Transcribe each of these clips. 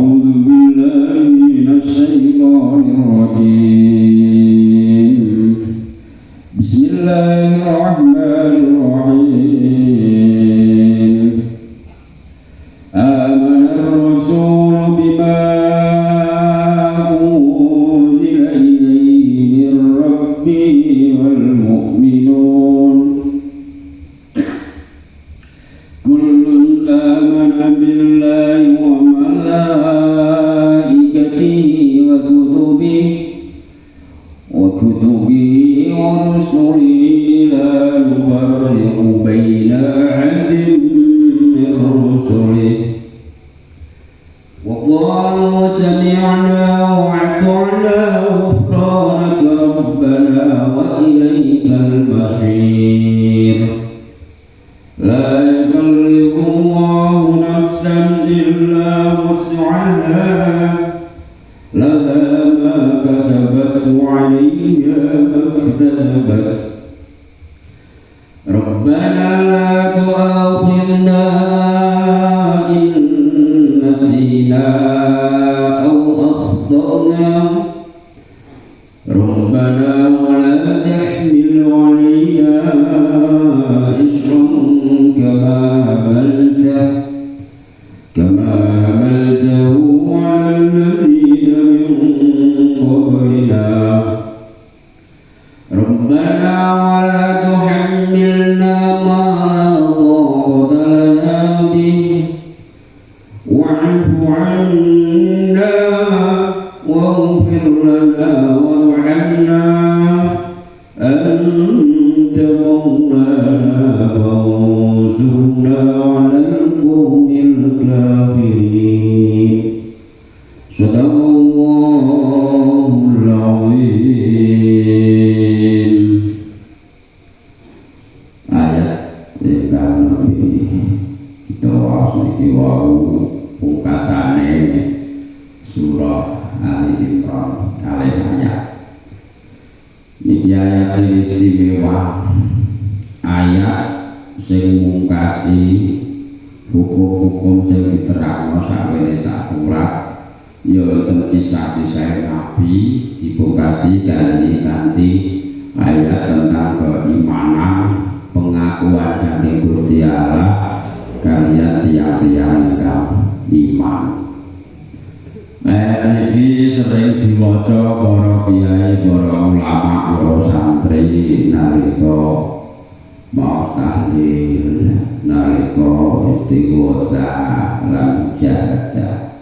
أعوذ بالله من الشيطان الرجيم بسم الله الرحمن الرحيم آمن الرسول بما أنزل إليه من ربه والمؤمنون كل آمن بالله وملائكته وكتبه ورسله لا نفرق بين أحد من رسله وقالوا سمعنا وأطعنا غفرانك ربنا وإليك المصير لا يكلف الله نفسا إلا وسعها لها ما كسبت وعليها ما اكتسبت ربنا لا تؤاخذنا إن نسينا أو أخطأنا ربنا ولا تحمل علينا إصرا كما حملته على الذين من قبلنا ربنا ولا تحملنا ما لا طاقة لنا به واعف عنا واغفر لنا وارحمنا أنت مولانا فانصرنا على القوم الكافرين صدق الله العظيم. Ayat ingkang nabi kita asli wau pungkasane surah Ali Imran kalih ayat. Niki ayat sing istimewa, ayat sing mungkasi hukum-hukum sing diterangno sakwene sak surat ya wonten kisah-kisah Nabi dipungkasi kanthi ayat tentang keimanan, pengakuan saking Gusti Allah kaliyan tiang-tiang ingkang iman. Niki sering diwaca para kiai, para ulama, para santri nalika maos tahlil, nalika istighosah lan jahadah.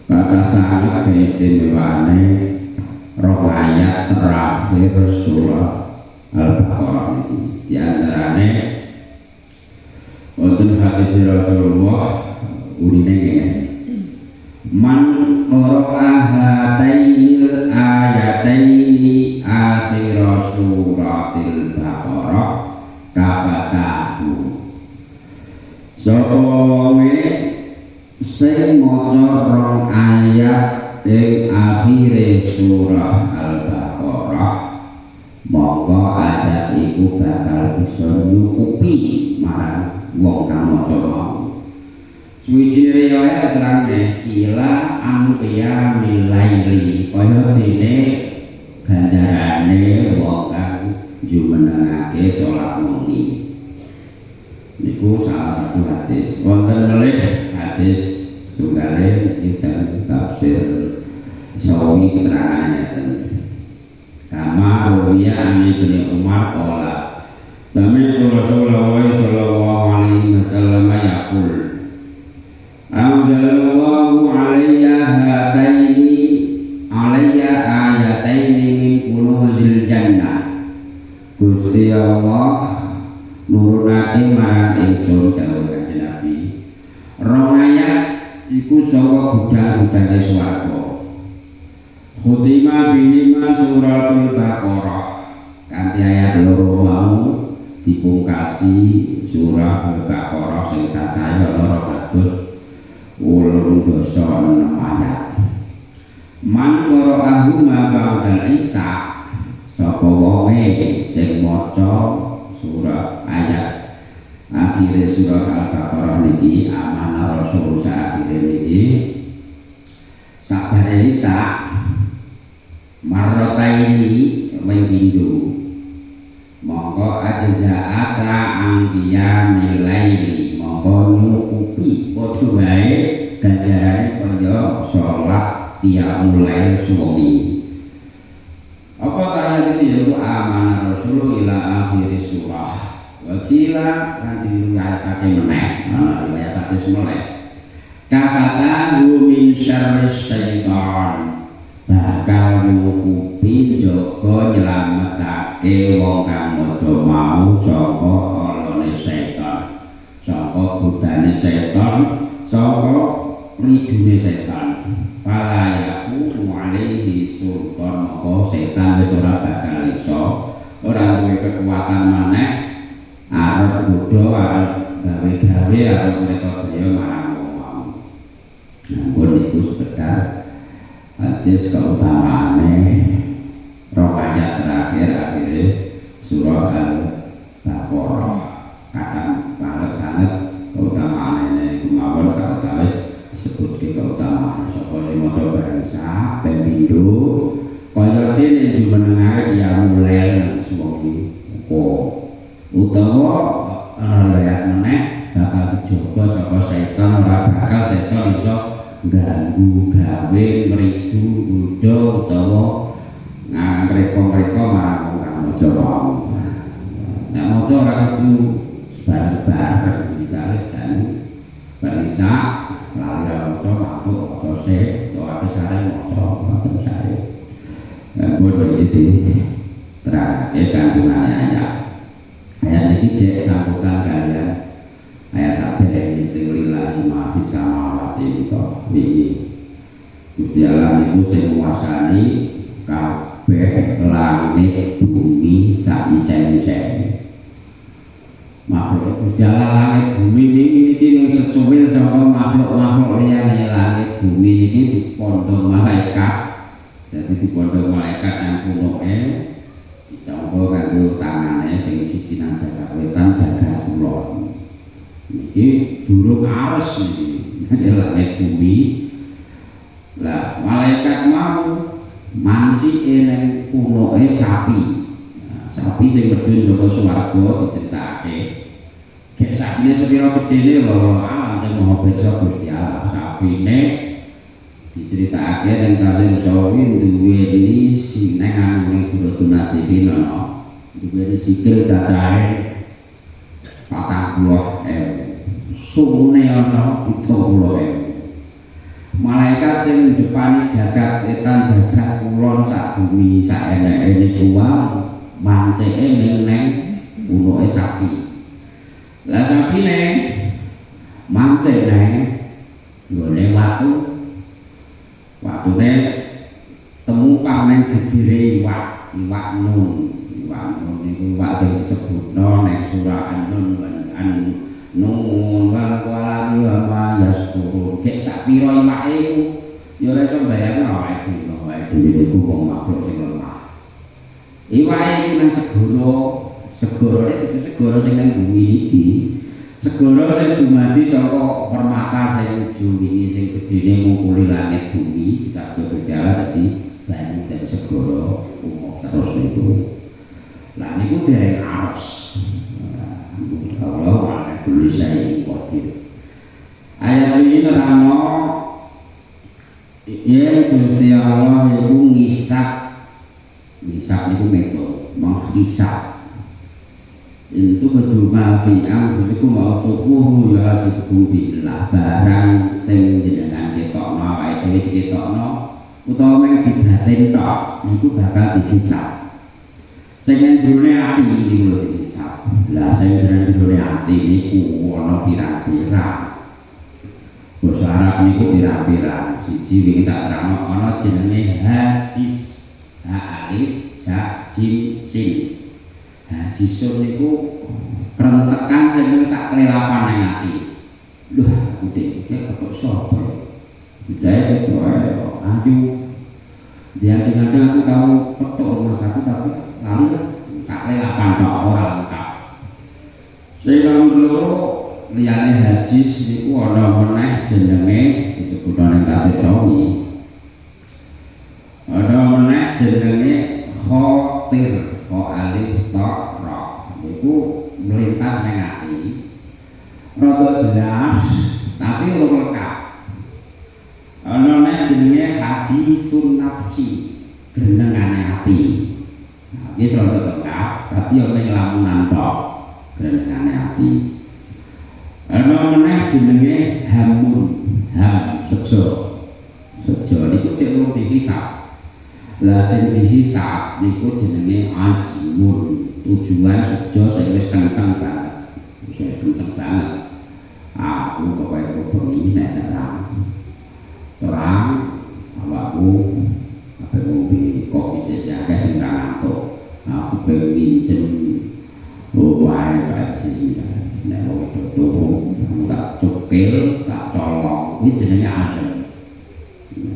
Kata sangat keistimewaane rong ayat terakhir surah Al-Baqarah iki. Di antarane wonten hadis Rasulullah urine ngene. Man qara'a hatainil ayataini akhir suratil Baqarah kafatahu. Sapa wae sing maca rong ayat ing akhire surah Al-Baqarah mongko ayat iku bakal bisa nyukupi marang wong kang maca mau. Suwiji riwayat terangke kila amqiya milaili kaya dene ganjarane wong kang jumenengake salat wengi. Niku salah satu hadis. Wonten melih hadis tunggale kita tafsir Sawi keterangannya kama ruwiya an Ibnu Umar qala sami'tu Rasulullah sallallahu alaihi wasallam yaqul anzalallahu alayya ayataini min kunuzil jannah. Gusti Allah nurunake marang ingsun dawuh Kanjeng Nabi rong ayat iku saka gudang-gudange swarga. Khutimah bihima suratul Baqarah, kanthi ayat loro mau dipungkasi surah Al-Baqarah sing cacahe ana 286 ayat. Man qara'ahu ma ba'dal isya, sapa wonge sing maca surah ayat akhire surah Al-Baqarah niki amanah Rasul sakhire niki sabare isa marrotaini pindho mongko ajzaata angkiya nilaili mongko nyukupi padha wae ganjarane kaya salat qiyamul lail suwi. Apa kaya itu ya amanah Rasul ila akhir surah. Wakila kan diriwayatake meneh, riwayatake semoleh. Kafatahu min syarri syaitan. Bakal nyukupi jaga nyelametake wong kang maca mau saka olone setan. Saka godane setan, saka ridune setan. Fala yaku alaihi sultan maka setan wis ora bakal iso ora duwe kekuatan maneh arep godho arep gawe-gawe arep mereka daya marang wong. Namun iku sekedar hadis keutamaane ayat terakhir akhirnya surah Al-Baqarah kadang banget sangat keutamaan ini kemauan sawetawis disebut keutamaan sapa yang maca bangsa pemindo kaya dene jumenengake ya mulai suwi utawa lihat meneh bakal dijogo saka setan ora bakal setan iso ganggu gawe mridu udo utawa mereka marang wong maca wae. Nek maca ora kudu bareng-bareng misale kan barisa lali maca waktu maca sik doa besare maca wonten sae. Bodo iki terangke kandungane ayat. Ayat iki cek sambutan kalian ayat sadaya sing lillahi ma fis samawati iki. Gusti Allah niku sing nguasani kabeh langit bumi sak isen-isene. Makhluk Gusti Allah langit bumi iki sesuai sama makhluk-makhluk liyane langit bumi iki dipondhong malaikat. Jadi dipondhong malaikat yang kunoe dicampa kanggo tangane sing siji nang jagat wetan jagat kulon. Iki durung ares iki langit bumi. Lah malaikat mau mansike ning kunoe sapi. Sapi sing medhun saka swarga diceritakake. Gek sapine sepira gedene wae alam sing maha pirsa Gusti Allah. Sapine diceritakake ning kalih sawi duwe ini sineng anu kudu tunasihi nono. Duwe sikil cacahe 40.000. Sumune ana 70.000. Malaikat sing depani jagat etan jagat kulon sak bumi sak eneke niku wae manceke ning uloke sapi. Lah sapine mancek nang nggone watu. Watune temu panen gegire iwak nun. Iwak nun niku iwak sing disebutno ning surah An-Nun wal qalami wa ma yasturun. Gek sak pira iwake iku ya ora iso bayangno awake dhewe niku wong makhluk sing lemah. Iwake iki nang segara itu segara sing nang bumi iki. Segara sing dumadi saka permata sing ujung sing gedene ngukuli langit bumi disabda bedala dadi banyu dan segara umum terus niku. Lah niku dereng aros. Allah ala kulli syai'in qadir. Ayat ini nerangno yen Gusti Allah iku ngisap niku metode menghisap itu kedua fi'am itu mau tufuhu ya sibuk billah barang sing jenengan ketokno awake dhewe diketokno utawa mung dibatin tok niku bakal dihisap. Sing ndrone ati iki lho dihisap. Lah sing ndrone ati niku ana pirang-pirang. Basa Arab niku pirang-pirang. Siji wingi tak terangno ana jenenge hajis. Ha alif ja jim sin. Haji sur niku krentekan sing sak kelelapan nang ati. Lho, iki kok sapa? Saya kok anju. Dia dengan aku tahu petok rumah satu tapi lalu sak kelelapan tok ora lengkap. Sing loro liyane haji niku ana meneh jenenge disebut ning kate sawi. jelas tapi ora lengkap. Ana nek jenenge hadisun nafsi, grenengane ati. Nah, iki rada lengkap tapi ora lamunan tok, grenengane ati. Ana meneh jenenge hamun, ham sejo. Sejo niku sing mung dihisab. Lah sing dihisab niku jenenge azmun, tujuan sejo sing wis kenceng banget. Wis kenceng banget. Aku pokoknya bengi nek terang awakku apa ngopi kopi sejak sing ngantuk. Aku pengen wae sih nek wong tuwa tak sukil tak colong iki jenenge asem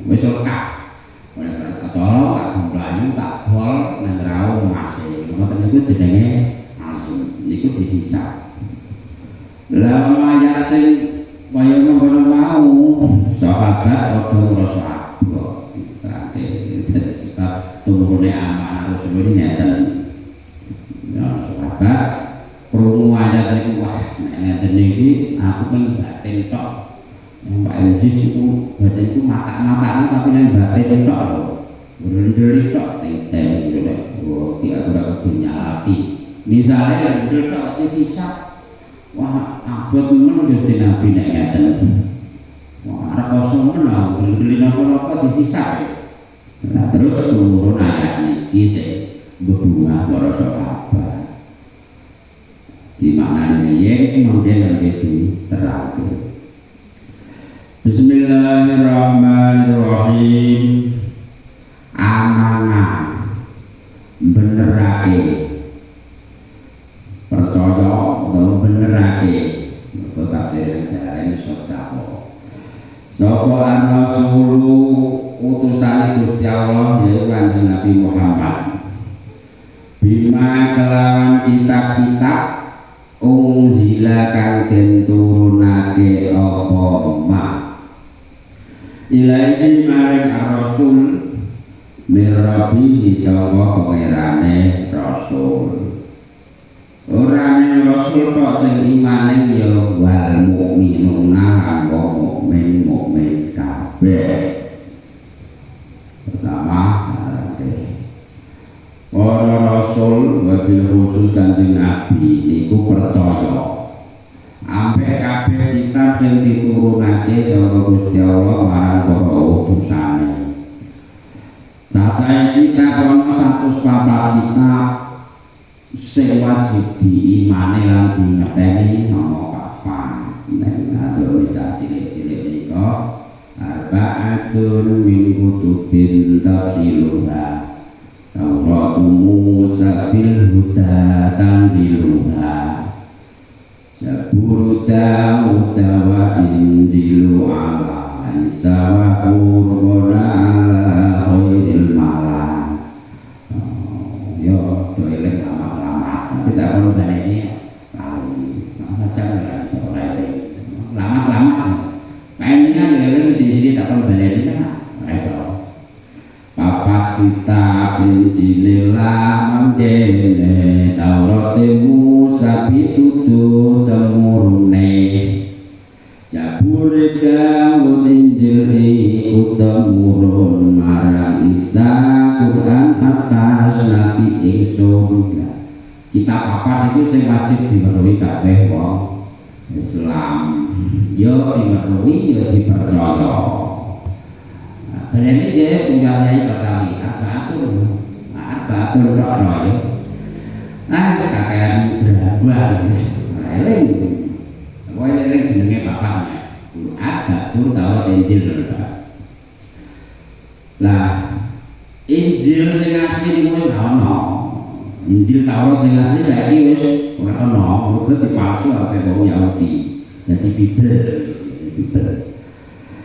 wis lengkap oleh tak colong tak gomplayu tak dol nang rawo masih ngoten niku jenenge asem niku dihisab. Lah mayat sing kaya ngono mau sahabat padha ngrasa abot diterangke dadi sebab tumurune amanah Rasul ngeten. Ya sahabat krungu ayat niku wah nek ngeten iki aku pengen batin tok. Mbak Elsis iku batin iku matak-matak tapi nek batin tok lho. Nderi tok teng-teng iki lho. Oh, iki ora kudu nyalati. Misale nderi tok dihisab. Wah, abot men Gusti Nabi nek ngeten. Wah, arep kosong men nderi napa-napa dihisab. Nah, terus turun ayat iki sing bebungah para sahabat. Di mana ini kemudian begitu terakhir. Bismillahirrahmanirrahim. Amanah benerake percaya atau benerake itu tafsir jalan sedekah. Sapa ar-rasulu utusan Gusti Allah yaiku Kanjeng Nabi Muhammad. Bima kelawan kitab-kitab unzila kang den turunake apa ma ilaihi maring ar-rasul mirabi saka pangerane rasul. Orane rasul kok sing imane ya wal mukminuna lan mukmin kabeh. Pertama para rasul wabil khusus Kanjeng Nabi niku percaya ambek kabeh kitab sing diturunake saka Gusti Allah marang para utusane. Cacahe kitab ana 104 kitab sing wajib diimani lan dingerteni nama kapan. Nek adone cilik-cilik nika arba'atun min kutubin tafsiluha Taurat Musa bil huda tanziluha Zabur Dawud wa Injilu ala Isa wa Qur'ana ala khairil malam. Yo doelek lama-lama kita kalau baleni kali saja ya sore lama-lama pengen ya di sini tak kalau baleni nah iso Papa kita Injililah mangkene Taurat Musa pituduh temurune Zabur Dawud Injil iku temurun marang Isa Quran atas Nabi ingsun. Kitab apa itu sing wajib diweruhi kabeh wong Islam. Yo diweruhi yo dipercaya. Ini dia punyanya pertama Arba'atun roh kakek berabah eling pokoknya eling jenenge bapaknya Arba'atun Taurat Injil lah Injil sing asli wis ana Injil Taurat sing asli saiki wis ora ana mergo dipalsu kabeh wong Yahudi dadi Bibel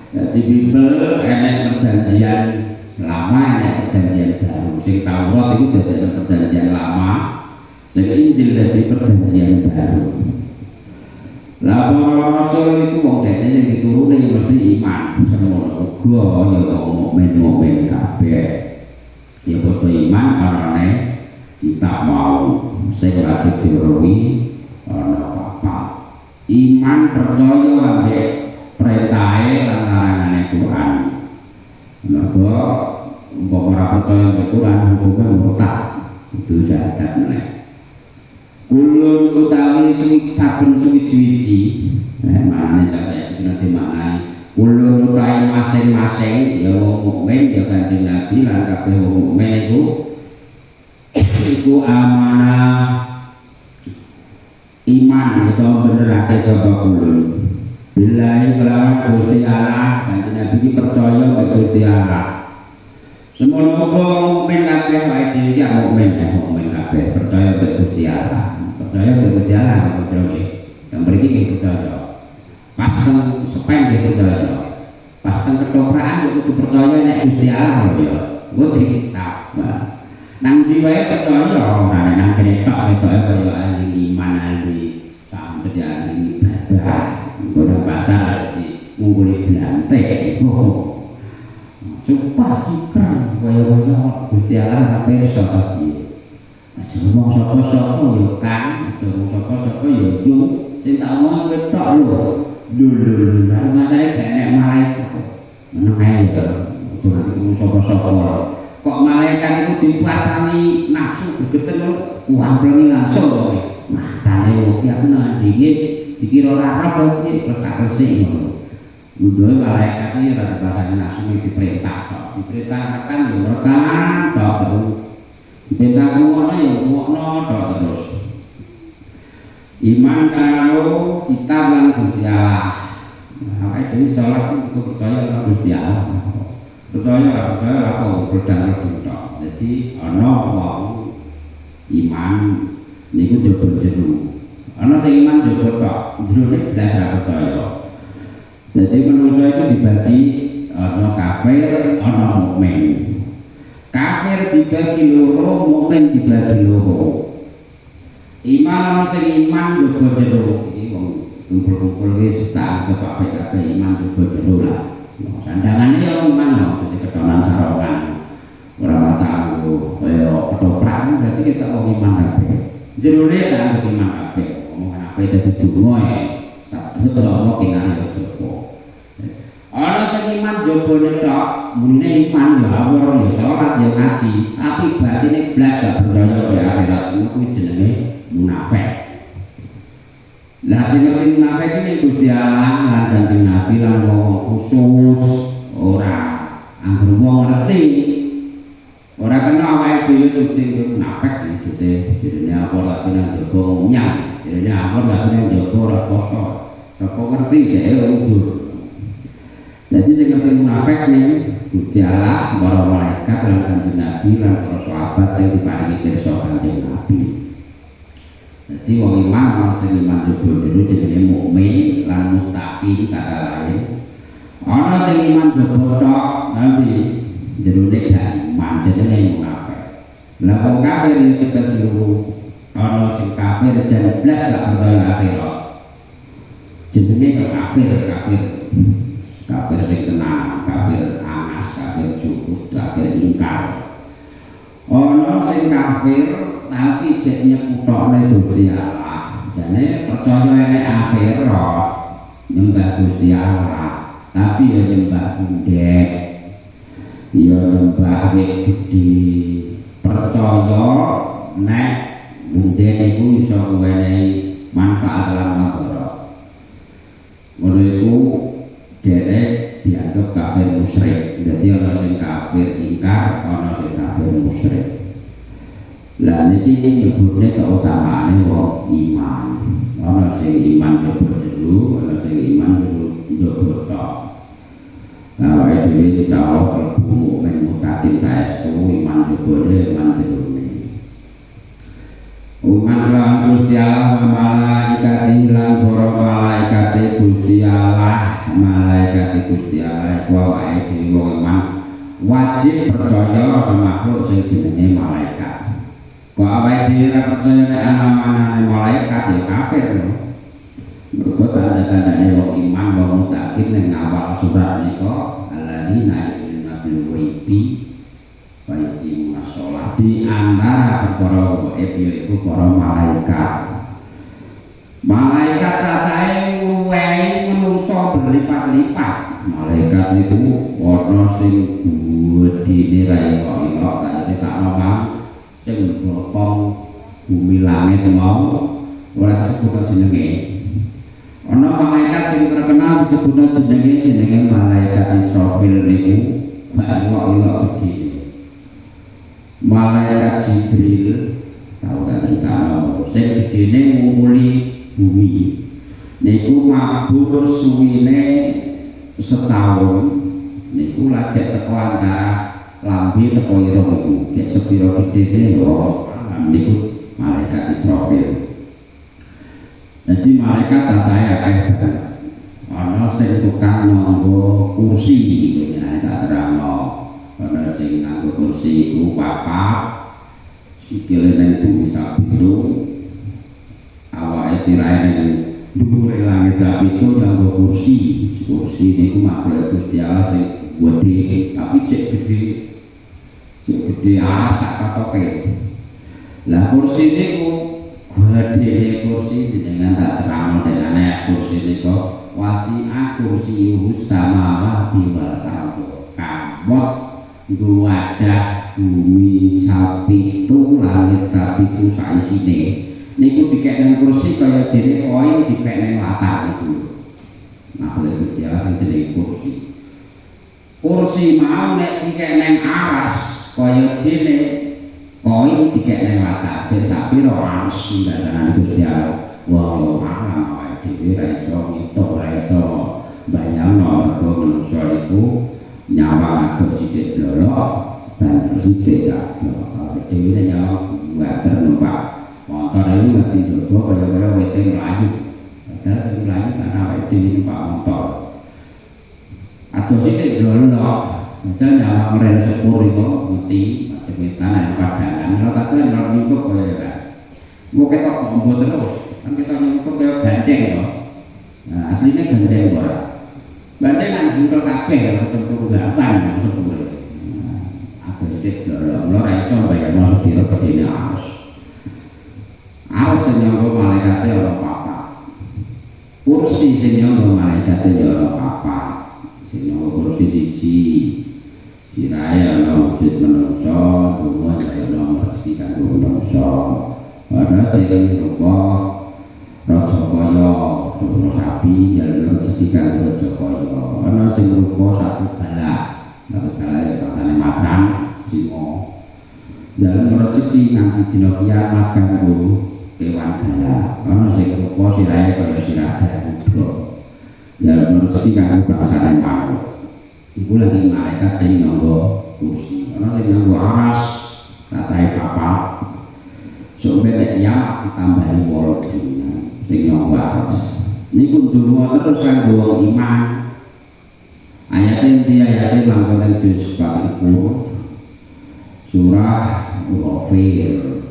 Jadi Bible enek perjanjian lama, enek perjanjian baru. Sing Taurat itu dadi perjanjian lama, sing Injil dadi perjanjian baru. Lah para rasul itu wong dene sing dituruni mesti iman, semono uga ya mukmin kabeh. Ya padha iman karena kita mau sing wajib diweruhi ana apa. iman percaya ambek perintahe lan larangane Quran. Mergo umpama ora percaya ambek Quran hukume murtad, itu syahadat meneh. Kulun utawi saben suwiji-wiji, maknane cak saiki nanti maknane kulun utawi masing-masing ya wong mukmin ya Kanjeng Nabi lan kabeh wong mukmin iku amanah iman utawa benerake sapa kulun. Billahi kelawan Gusti Allah, Kanjeng Nabi iki percaya mek Gusti Allah. Semono uga mukmin kabeh wae dhewe iki mukmin kabeh percaya mek Gusti Allah. Percaya mek Gusti Allah percaya. Dan mriki nggih percaya. Pas sepeng nggih percaya. Pas ketoprakan yo kudu percaya nek Gusti Allah ya. Engko dihisab. Nang ndi wae percaya ora nang kene tok kaya ahli iman ahli sampe ahli ibadah. Orang pasar di mungguli belantek sumpah cikran kaya-kaya Gusti Allah apa iso ta piye aja ngomong sapa-sapa ya Kang aja ngomong sapa-sapa ya Jung sing tak omong ketok lho lha masane gak enek malaikat meneng ae ya aja nganti ngomong sapa-sapa kok malaikat itu dipasani nafsu gegeten kuamplengi langsung kok matane wong iki aku nang dingin dikira ora roh iki resik-resik ngono. Mundure malaikat iki ora dipasani nafsu diperintah tok. Diperintah rekan yo rekan tok terus. Diperintah ngono yo ngono tok terus. Iman karo kitab lan Gusti Allah. Awake dhewe salat iku percaya karo Gusti Allah. Percaya apa bedang-bedang tok. Dadi ana wong iman niku jebul jero. Ana sing iman jebul tok, jerone blas ra percaya. Dadi manusia itu dibagi ana kafir, ana mukmin. Kafir dibagi loro, mukmin dibagi loro. Iman ana sing iman jebul jero. Iki wong kumpul-kumpul wis tak anggap kabeh iman jebul jero lah. Sandangane ya iman lho, dadi ketonan sarongan. Ora masalah kaya ketoprak berarti kita wong iman kabeh. Jerone tak iman kabeh. Apa itu dungo ya sabtu kalau kengane sepo ana sing iman jabone tok mune iman ya awor ya salat ya ngaji tapi batine blas gak percaya ya akhirat niku jenenge munafik. Lah sing munafik iki Gusti Allah lan Kanjeng Nabi lan wong khusus ora anggere wong ngerti ora kena awake dhewe ngerti munafik iki jenenge apa lak nang jaba nyang. Jadi apa lah yang jauh orang kosong, kau ngerti deh udur. Jadi saya ngerti munafik nih, Gusti Allah, para malaikat, lan Kanjeng Nabi, lan para sahabat yang diparingi pirsa Kanjeng Nabi. Jadi wong iman, sing iman jebul-jebul jenenge mukmin lan muttaqin kata lain. Ana sing iman jebul tok, tapi jerone gak iman jenenge munafik. Lah wong kafir iki kecil ana sing kafir jan blas gak percaya akhirat. Jenenge kafir sing tenang, kafir anas, kafir cukup, kafir ingkar. Ana sing kafir tapi jek nyekutokne Gusti Allah. Jane percaya nek akhirat nyembah Gusti Allah, tapi ya nyembah bundek. Ya nyembah gede. Percaya nek bundek iku iso menehi manfaat lan madharat. Ngono iku derek dianggap kafir musyrik. Dadi ana sing kafir ingkar, ana sing kafir musyrik. Lah niki nyebutne keutamaane wong iman. Ana sing iman jero-jero, ana sing iman jero tok. Nah, wae dhewe iso klebu mukmin muttaqin saestu iman jero iman jero. Umat lan Gusti Allah malaikati lan para malaikati Gusti Allah malaikati Gusti Allah iku awake dhewe wong iman wajib percaya ana makhluk sing jenenge malaikat. Kok awake dhewe ora percaya nek ana malaikat ya kafir lho. Mergo tanda-tandane wong iman wong muttaqin ning awal surat nika alladzina yu'minuna bil ghaibi baiki masalah di antara perkara gaib yaiku para malaikat. Malaikat sasae luwehi menungso berlipat-lipat. Malaikat niku ana sing gedine ra ilok-ilok tak ditakno Bang sing botong bumi langit mau ora disebut jenenge. Ana malaikat sing terkenal disebut jenenge malaikat Israfil niku gak ilok-ilok gedine. Malaikat Jibril tahu gak ceritano sing gedene ngumuli bumi niku mabur suwine setahun niku lagi teko antara lambe teko ira niku gek sepira gedene lho niku malaikat Israfil. Jadi malaikat cacahe akeh banget. Ana sing tukang nganggo kursi gitu ya tak terangno. Ana sing nganggo kursi iku papat sikile nang bumi sapitu awake sirahe nang dhuwure langit sapitu nganggo kursi niku makhluk Gusti Allah sing gedhe tapi cek gedhe aras sak katoke. Lah kursi niku gedhe kursi dengan tak terang dengan kursi niku wasi'a kursiyuhus samawati wal ardh kabot wadah bumi sapitu langit sapitu saisine niku dikek kursi kaya dene koin dikek nang latar niku. Nah, boleh Gusti Allah sing jenenge kursi mau nek dikek nang aras kaya dene koin dikek nang latar dek sapira aras ndanane Gusti Allah. Wallahu a'lam awake dhewe ra iso ngitung ra iso bayangno mergo manungsa iku nyawa adoh sithik blolok dan sithik cablok. Awake dhewe nyawa water numpak motor ini ngerti jodoh kaya-kaya wete melayu. Padahal sing melayu kan awake dhewe numpak motor. Adoh sithik blolok. Padahal nyawa ngren sepur iku ngerti wetan nang padangan. Lha tapi nek nyukup kaya kok ketok mbok terus. Kan kita nyukup kaya gandeng to. Nah, aslinya gandeng ora. Bandeng kan simpel kabeh karo cempur gampang sepure. Adoh sithik blolok. Ora iso bayangno sepira gedene arus. Arus sing nyangga malaikate ora papat. Kursi sing nyangga malaikate ya ora papat. Sing nyangga kursi siji. Sirahe ana wujud manungsa, donga ana rezeki kanggo manungsa. Ana sing rupa raja kaya dono sapi jalur rezeki kanggo raja kaya. Ana sing rupa satu galak. Satu galak ya pasane macan, singa. Jalur rezeki nganti dina kiamat kanggo kewan galak. Ana sing rupa sirahe kaya sirah garuda. Jalur rezeki kanggo pasane makhluk. Iku lagi malaikat sing nganggo kursi. Ana sing nganggo aras, cacahe papat. Sampai nek kiamat ditambahi 8 dina sing nganggo aras. Niku ndonga terus kanggo wong iman. Ayat inti ayat mangko nang juz 41 surah Ghafir.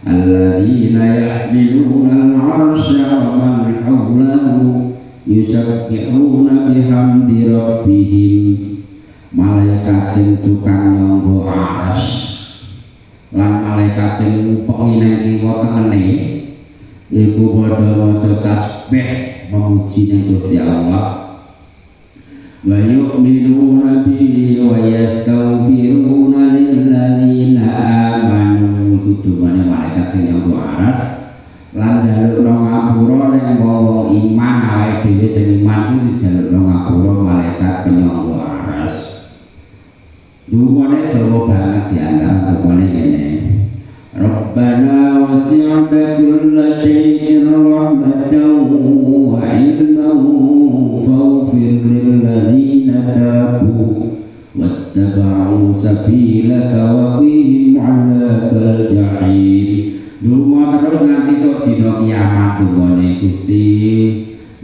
Alladzina yahmiluna al-'arsya wa man hawlahu yusabbihuna bihamdi rabbihim. Malaikat sing tukang nyangga aras lan malaikat sing pengine kiwa tengene iku padha maca tasbih memuji ning Gusti Allah wa yu'minuna bihi wa yastaghfiruna lilladzina amanu. Kudune malaikat sing nyangga aras lan jaluk ngapura ning wong iman awake dhewe sing iman kuwi jaluk ngapura malaikat penyangga aras. Dumane dawa banget diantara dumane ngene. Rabbana wasi'ta kulla syai'in rahmatan wa 'ilman faghfir lil ladzina tabu wattaba'u sabilaka wa qihim 'adzabal jahim. Dungo terus nanti sok dina kiamat dumane Gusti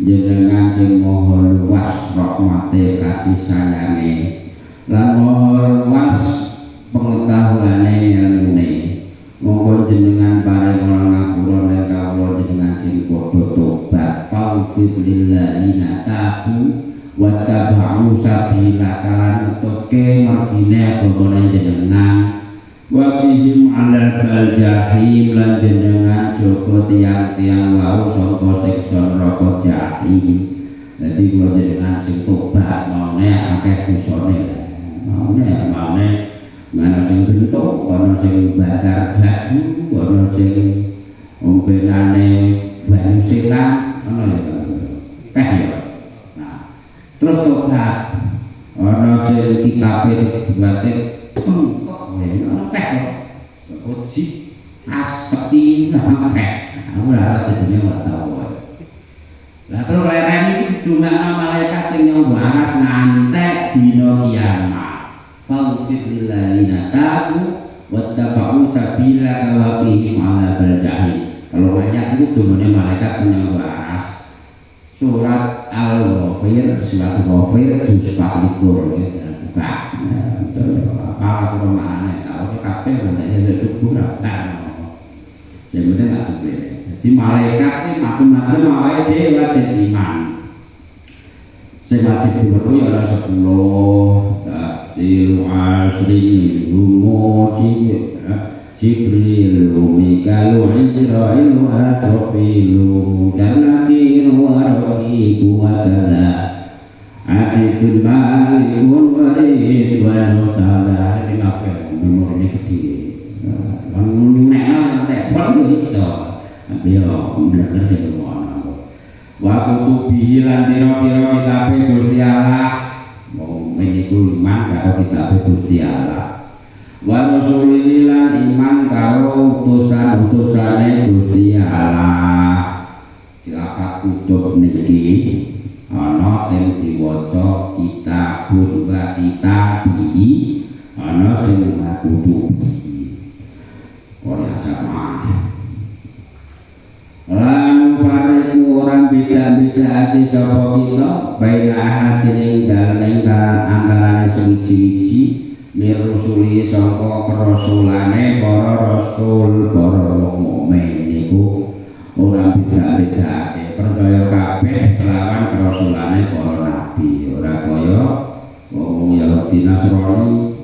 jenengan sing maha luas rahmate kasih sayange lan maha luas pengetahuane ilmune. Monggo jenengan paring ngapura nek kawula jenengan sing padha tobat faghfir lil ladzina tabu wattaba'u sabilaka lan nututke margine agamane jenengan wa bihim alal bal jahim lan jenengan joko tiang-tiang wau sangka siksa neraka jahim. Dadi kula jenengan sing tobat mone akeh dosane. Mone ana sing bentuk, ana sing bakar dadu, ana sing ombenane banyu setan, ana ya. Teh ya. Nah, terus tobat ana sing kitabe batik ana teh uji aspeti teh aku ora jenenge ora tau lah terus leren iki didongakno malaikat sing nyombaras ngantek dina kiamat faufid lilladzina tabu wattaba'u sabila kawaqihim ala baljahim. Kalau ayat itu dongane malaikat penyombaras surat Al-Ghafir, surat Al-Ghafir juz 24 ya jangan buka. Apa aku maknane tahu kabeh nek subuh ra tak. Sing penting tak jebule. Jadi malaikat iki macam-macam awake dhewe wajib iman. Sing wajib diweruhi ana 10 tafsir asri umuji Jibril, Mikail, Israil, Asrafil, Mukarnakin, Waraqibu, Wakala Adidun Malikun, Warid, Wanutala. Ini apa ya? Memorinya gede. Kan nyuneknya tepok bisa. Tapi ya, bener-bener sih bermohon. Waktu bihilan piro-piro kitabe Gusti Allah. Meniku iman karo kitabe Gusti Allah. Wa rasulilan iman karo utusan-utusane Gusti Allah. Khilafat kutub niki ana sing diwaca kitabun wa kitabi, ana sing kutubi. Korea sama. Lan fariku orang beda-beda ati sapa kita baina ahadin dalem antarane suci-suci mirusuli sangka kerasulane para rasul para wong mukmin niku ora beda-bedake percaya kabeh kelawan kerasulane para nabi ora kaya wong Yahudi Nasrani.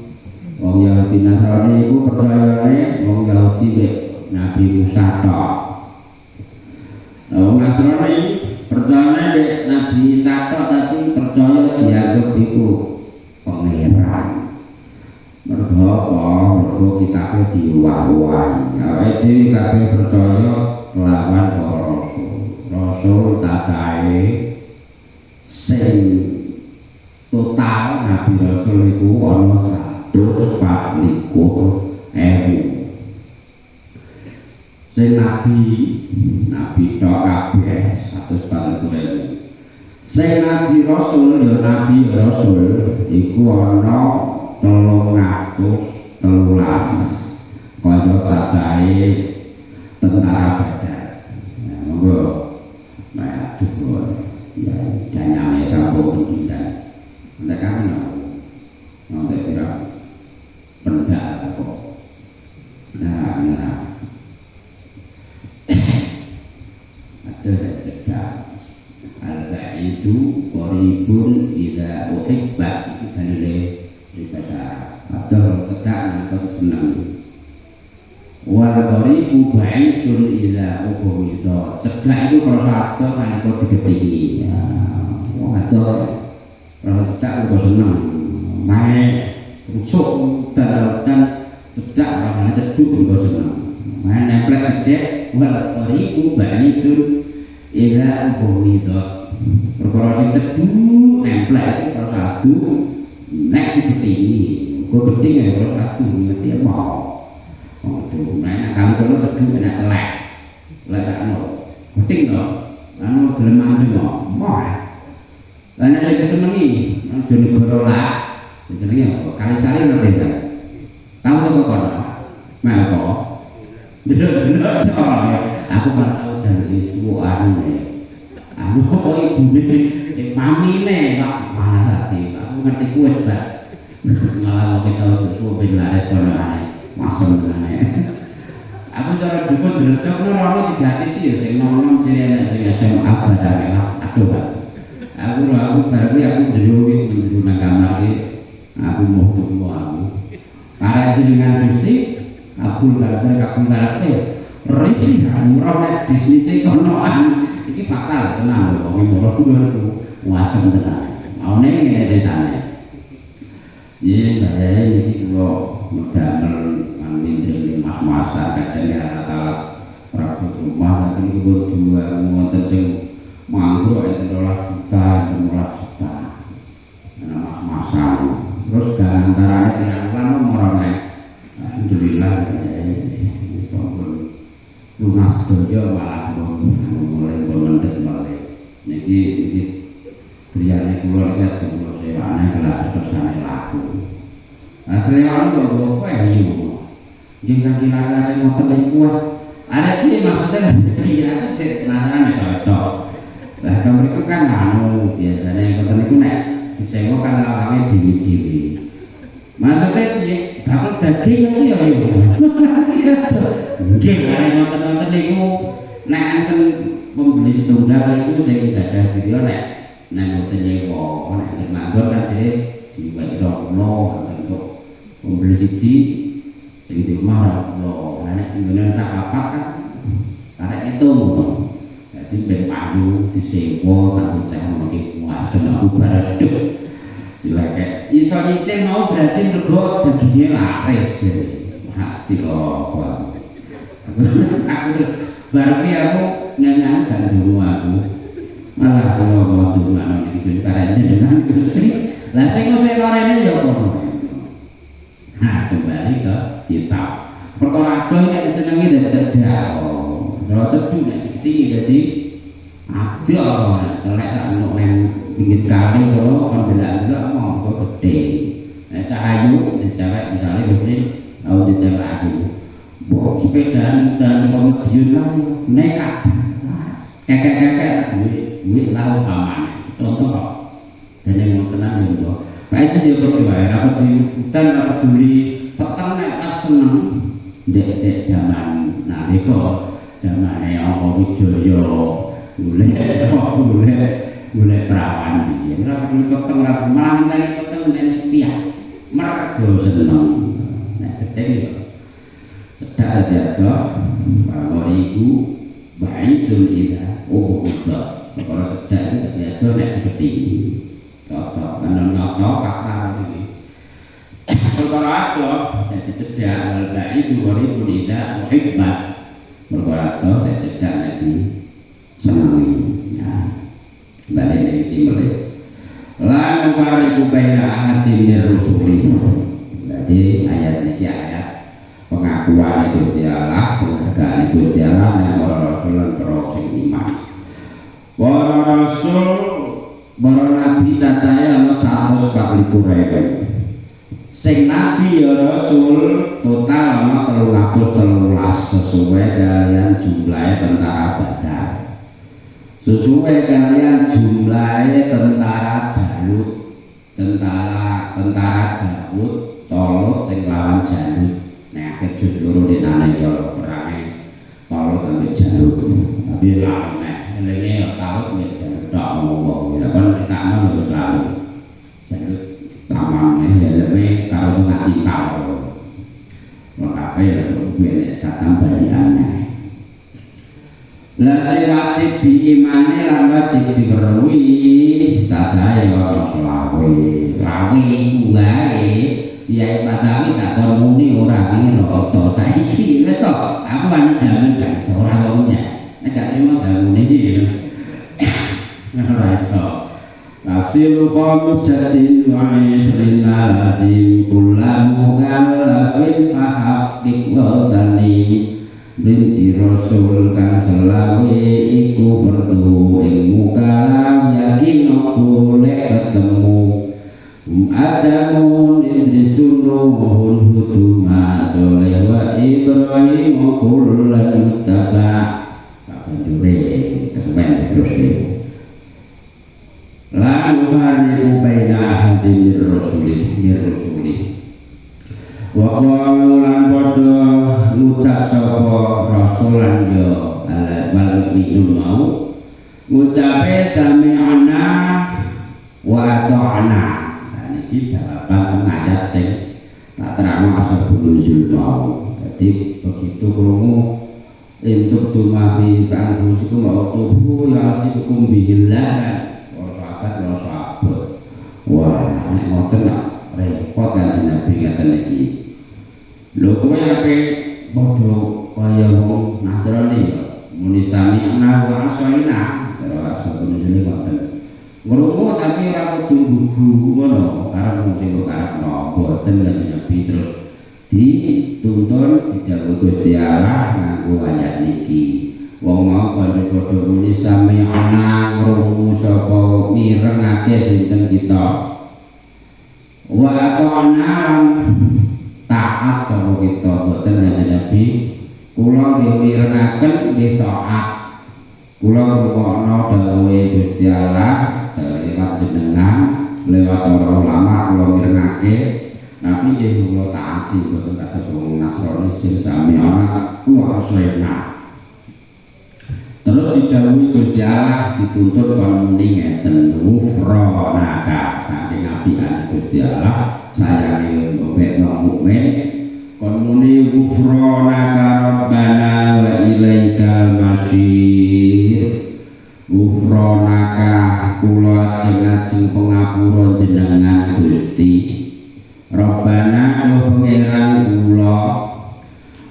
Wong Yahudi Nasrani iku percayane wong Yahudi mek Nabi Musa tok. Wong Nasrani percayane mek Nabi Isa tok tapi percaya dianggap iku pangeran. Mergo apa? Mergo kitabé diwah-wahi. Awake dhewe kabeh percaya kelawan para rasul. Rasul cacahe sing total nabi rasul iku ana 124.000. Sing nabi tok kabeh 124.000. Sing nabi rasul ya nabi rasul iku ana 313 kaya cacahe tentara Badar. Nah, monggo nah aduh ya danyane sampun pendidikan. Nek kan nanti kira pendak kok. Nah, ada cegah al-ba'idu qaribun idza uhibba dalile di bahasa atau cedak atau senang. Wal qaribu ba'idun idza uqwida. Cedak itu kalau satu kan kok digetingi. Ya, wong ado kalau cedak kok seneng. Mae rusuk dan cedak rasane ceduk kok seneng. Mae nemplek gede wal qaribu ba'idun idza uqwida. Perkara sing ceduk nemplek kalau satu nek digetingi, kok geting ya terus aku ngerti apa? Aduh, nek kami kono cedhuk nek telek. Telekno. Geting to. Anu gelem manjung kok. Moh. Lah nek kesenengi, aja negara lah. Senengi apa? Kalisari ngerti ta? Tahu kok kono? Mek apa? Bener-bener. Aku kan tahu jane suwane. Anu kok ibune mamine kok malah sate. Ngerti kuwes Mbak. Malah kita suwe ben laris kono ae. Masem tenan. Aku cara dukun dredokno ora digratis ya sing nom-nom jere nek sing SMA badane aku Mas. Aku baru aku jero iki nang kamar iki. Aku mau tunggu aku. para jenengan Gusti kabul kabeh risih umroh nek bisnise konoan iki fatal tenang lho wong umroh kudu wasem tenan maune ngene ceritane iya bae iki kula medamel mandiri mas-masan kadang ya rata perabot rumah lagi ini dua ngonten sing manggur itu 12 juta karena mas-masan terus antaranya pirang-pirang nomornya alhamdulillah lunas dojo malah mulai bermendek balik jadi kriane kula iki sebelum sewane kelas tersane laku asline kok kok yo nggih kira-kira ngoten niku ada ini maksudnya kira cek narane tok lah kamar itu kan anu biasanya ngoten niku nek disewa kan lawange dewi-dewi maksudnya bakal daging iki ya yo nggih arek ngoten-ngoten niku nek enten pembeli setunggal niku sing dadah video nek mboten nyewa nek manggon kan diwekno untuk pembeli siji sing di rumah lho nek tinggal sak papat kan arek itu jadi ben payu disewa kan saya mesti kuasa aku bareduk silake iso nyicil mau berarti mergo dagingnya laris hak sira aku terus baru aku nyanyi kan dulu aku malah kalau mau dulu anak iki karek jenengan lah sing korene ya kono nah kembali ke kita perkara adol nek senenge dadi cedak kalau cedu nek ditinggi dadi adol nek sak nang pinggir kali kalau kon delak-delak monggo gede nek cahayu nek cewek misale mesti tau dicewek aku mbok sepedaan dan pemedian nekat kakek-kakek duit lau aman contoh kok dan yang mau tenang itu Pak Isis ya berdua, apa di hutan, apa peduli petang nek pas seneng dek zaman nah itu zaman yang Wijoyo boleh perawan dia berapa dulu petang, berapa malam dari petang dari setia mergo seneng nah keting ya cedak aja toh kalau ibu baik tuh iya udah kalau cedak itu ternyata nek keting contoh karena nyokok fakta ini perkara itu jadi cedak wala itu 2000 tidak muhibbat perkara itu jadi cedak nanti senangi nah balik dari timur la nubariku baina ahadin rusuli jadi ayat ini ayat pengakuan Gusti Allah penghargaan Gusti Allah dan para rasul dan para iman para rasul para nabi cacahnya ana 124.000 sing nabi ya rasul total ana 313 sesuai kalian jumlahnya tentara Badar sesuai kalian jumlahnya tentara Jalut tentara Daud Tolut sing lawan Jalut nah akhir justru di nane ya perangnya Tolut sampai Jalut tapi lawan ini tahu nih Jalut tak ngomong ya kan kita mau harus selalu Jalut tamannya ya lebih kalau tengah tinggal maka ya sebenarnya sekarang bagi aneh lah wajib diimani lan wajib diperluwi saja ya orang selawi rawi wae ya ibadahi tak muni ora ngene rasa saiki wis to aku kan jamin gak iso ora ngomongnya nek gak terima dalune iki ora iso tafsir khamsatin wa isrina lazim kullamu galafin fahaqqiq wa tani Rinci Rasul kang selawe iku perlu ing mukalam yakin boleh ketemu Adamun Idrisun Nuhun Huduma Soleh wa Ibrahim kullan taba kapanjure kesempen terus lalu hari baina ahadin rasuli wa qalu lan padha ngucap sapa rasulan yo wal minum mau ngucape sami'na wa ta'na nah iki jawaban ayat sing tak terang asbabun nuzul mau. Jadi begitu krungu untuk tumafi kan khususku mau tufu ya asibukum bihillah. Wah sahabat. Wah nek ngoten repot kan Nabi ngaten iki. Lho kowe ape padha kaya wong Nasrani ya. Muni sami ana wa asalina. Terus asbabun nuzul ngoten. Ngrungu tapi ora kudu gugu ngono, karep mung sing karep boten Nabi terus dituntun didhawuhi Gusti Allah nganggo ayat niki. Wong mau padha-padha muni sami ana ngrungu saka mirengake sinten kita. Wa atana taat sapa kita boten Nabi. Kula nggih mirengaken nggih taat. Kula ngrungokno dawuhe Gusti Allah lewat jenengan, lewat para ulama kula mirengake, tapi nggih kula taati boten kados wong Nasrani sing sami ana kuwasana. Terus didhawuhi Gusti Allah dituntut kon muni ngeten ghufranaka saking apiane Gusti Allah sayange mbek wong mukmin kon muni ghufranaka rabbana wa ilaikal masir. Ghufranaka kula ajeng pangapura jenengan Gusti. Rabbana pangeran kula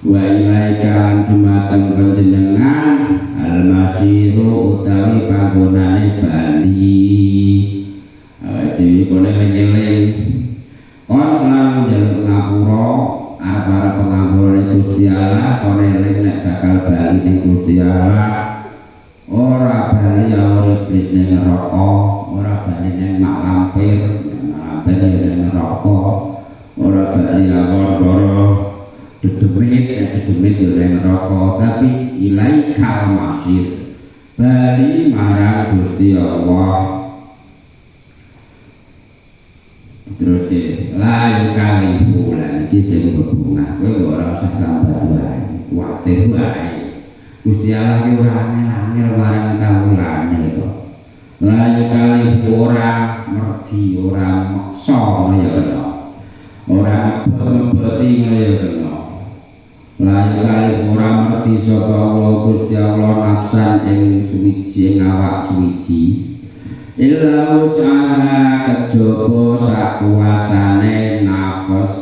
wa ilaika lan dumateng panjenengan al-masiru utawi panggonane bali. Dewi kone eling kon selalu njaluk ngapura arep pangapurane Gusti Allah kone eling nek bakal bali ning Gusti Allah. Ora bali ora iblis ning neraka, ora bali ning mak lampir, ning neraka, ora bali lara dedemit yo ning neraka, tapi ilaikal masir. Bali marang Gusti Allah. Terus layu kali bulan iki sing bebungah, kowe ora usah sambat wae, kuwatir wae. Gusti Allah ki ora angel marang kawulane kok. Layu kali ora merdi, ora maksa ya kena. Ora mebeti ya kena. Layu kali ora merdi saka Allah Gusti Allah nafsan ing suwiji ing awak suwiji. Illa usaha kejaba sakuasane nafas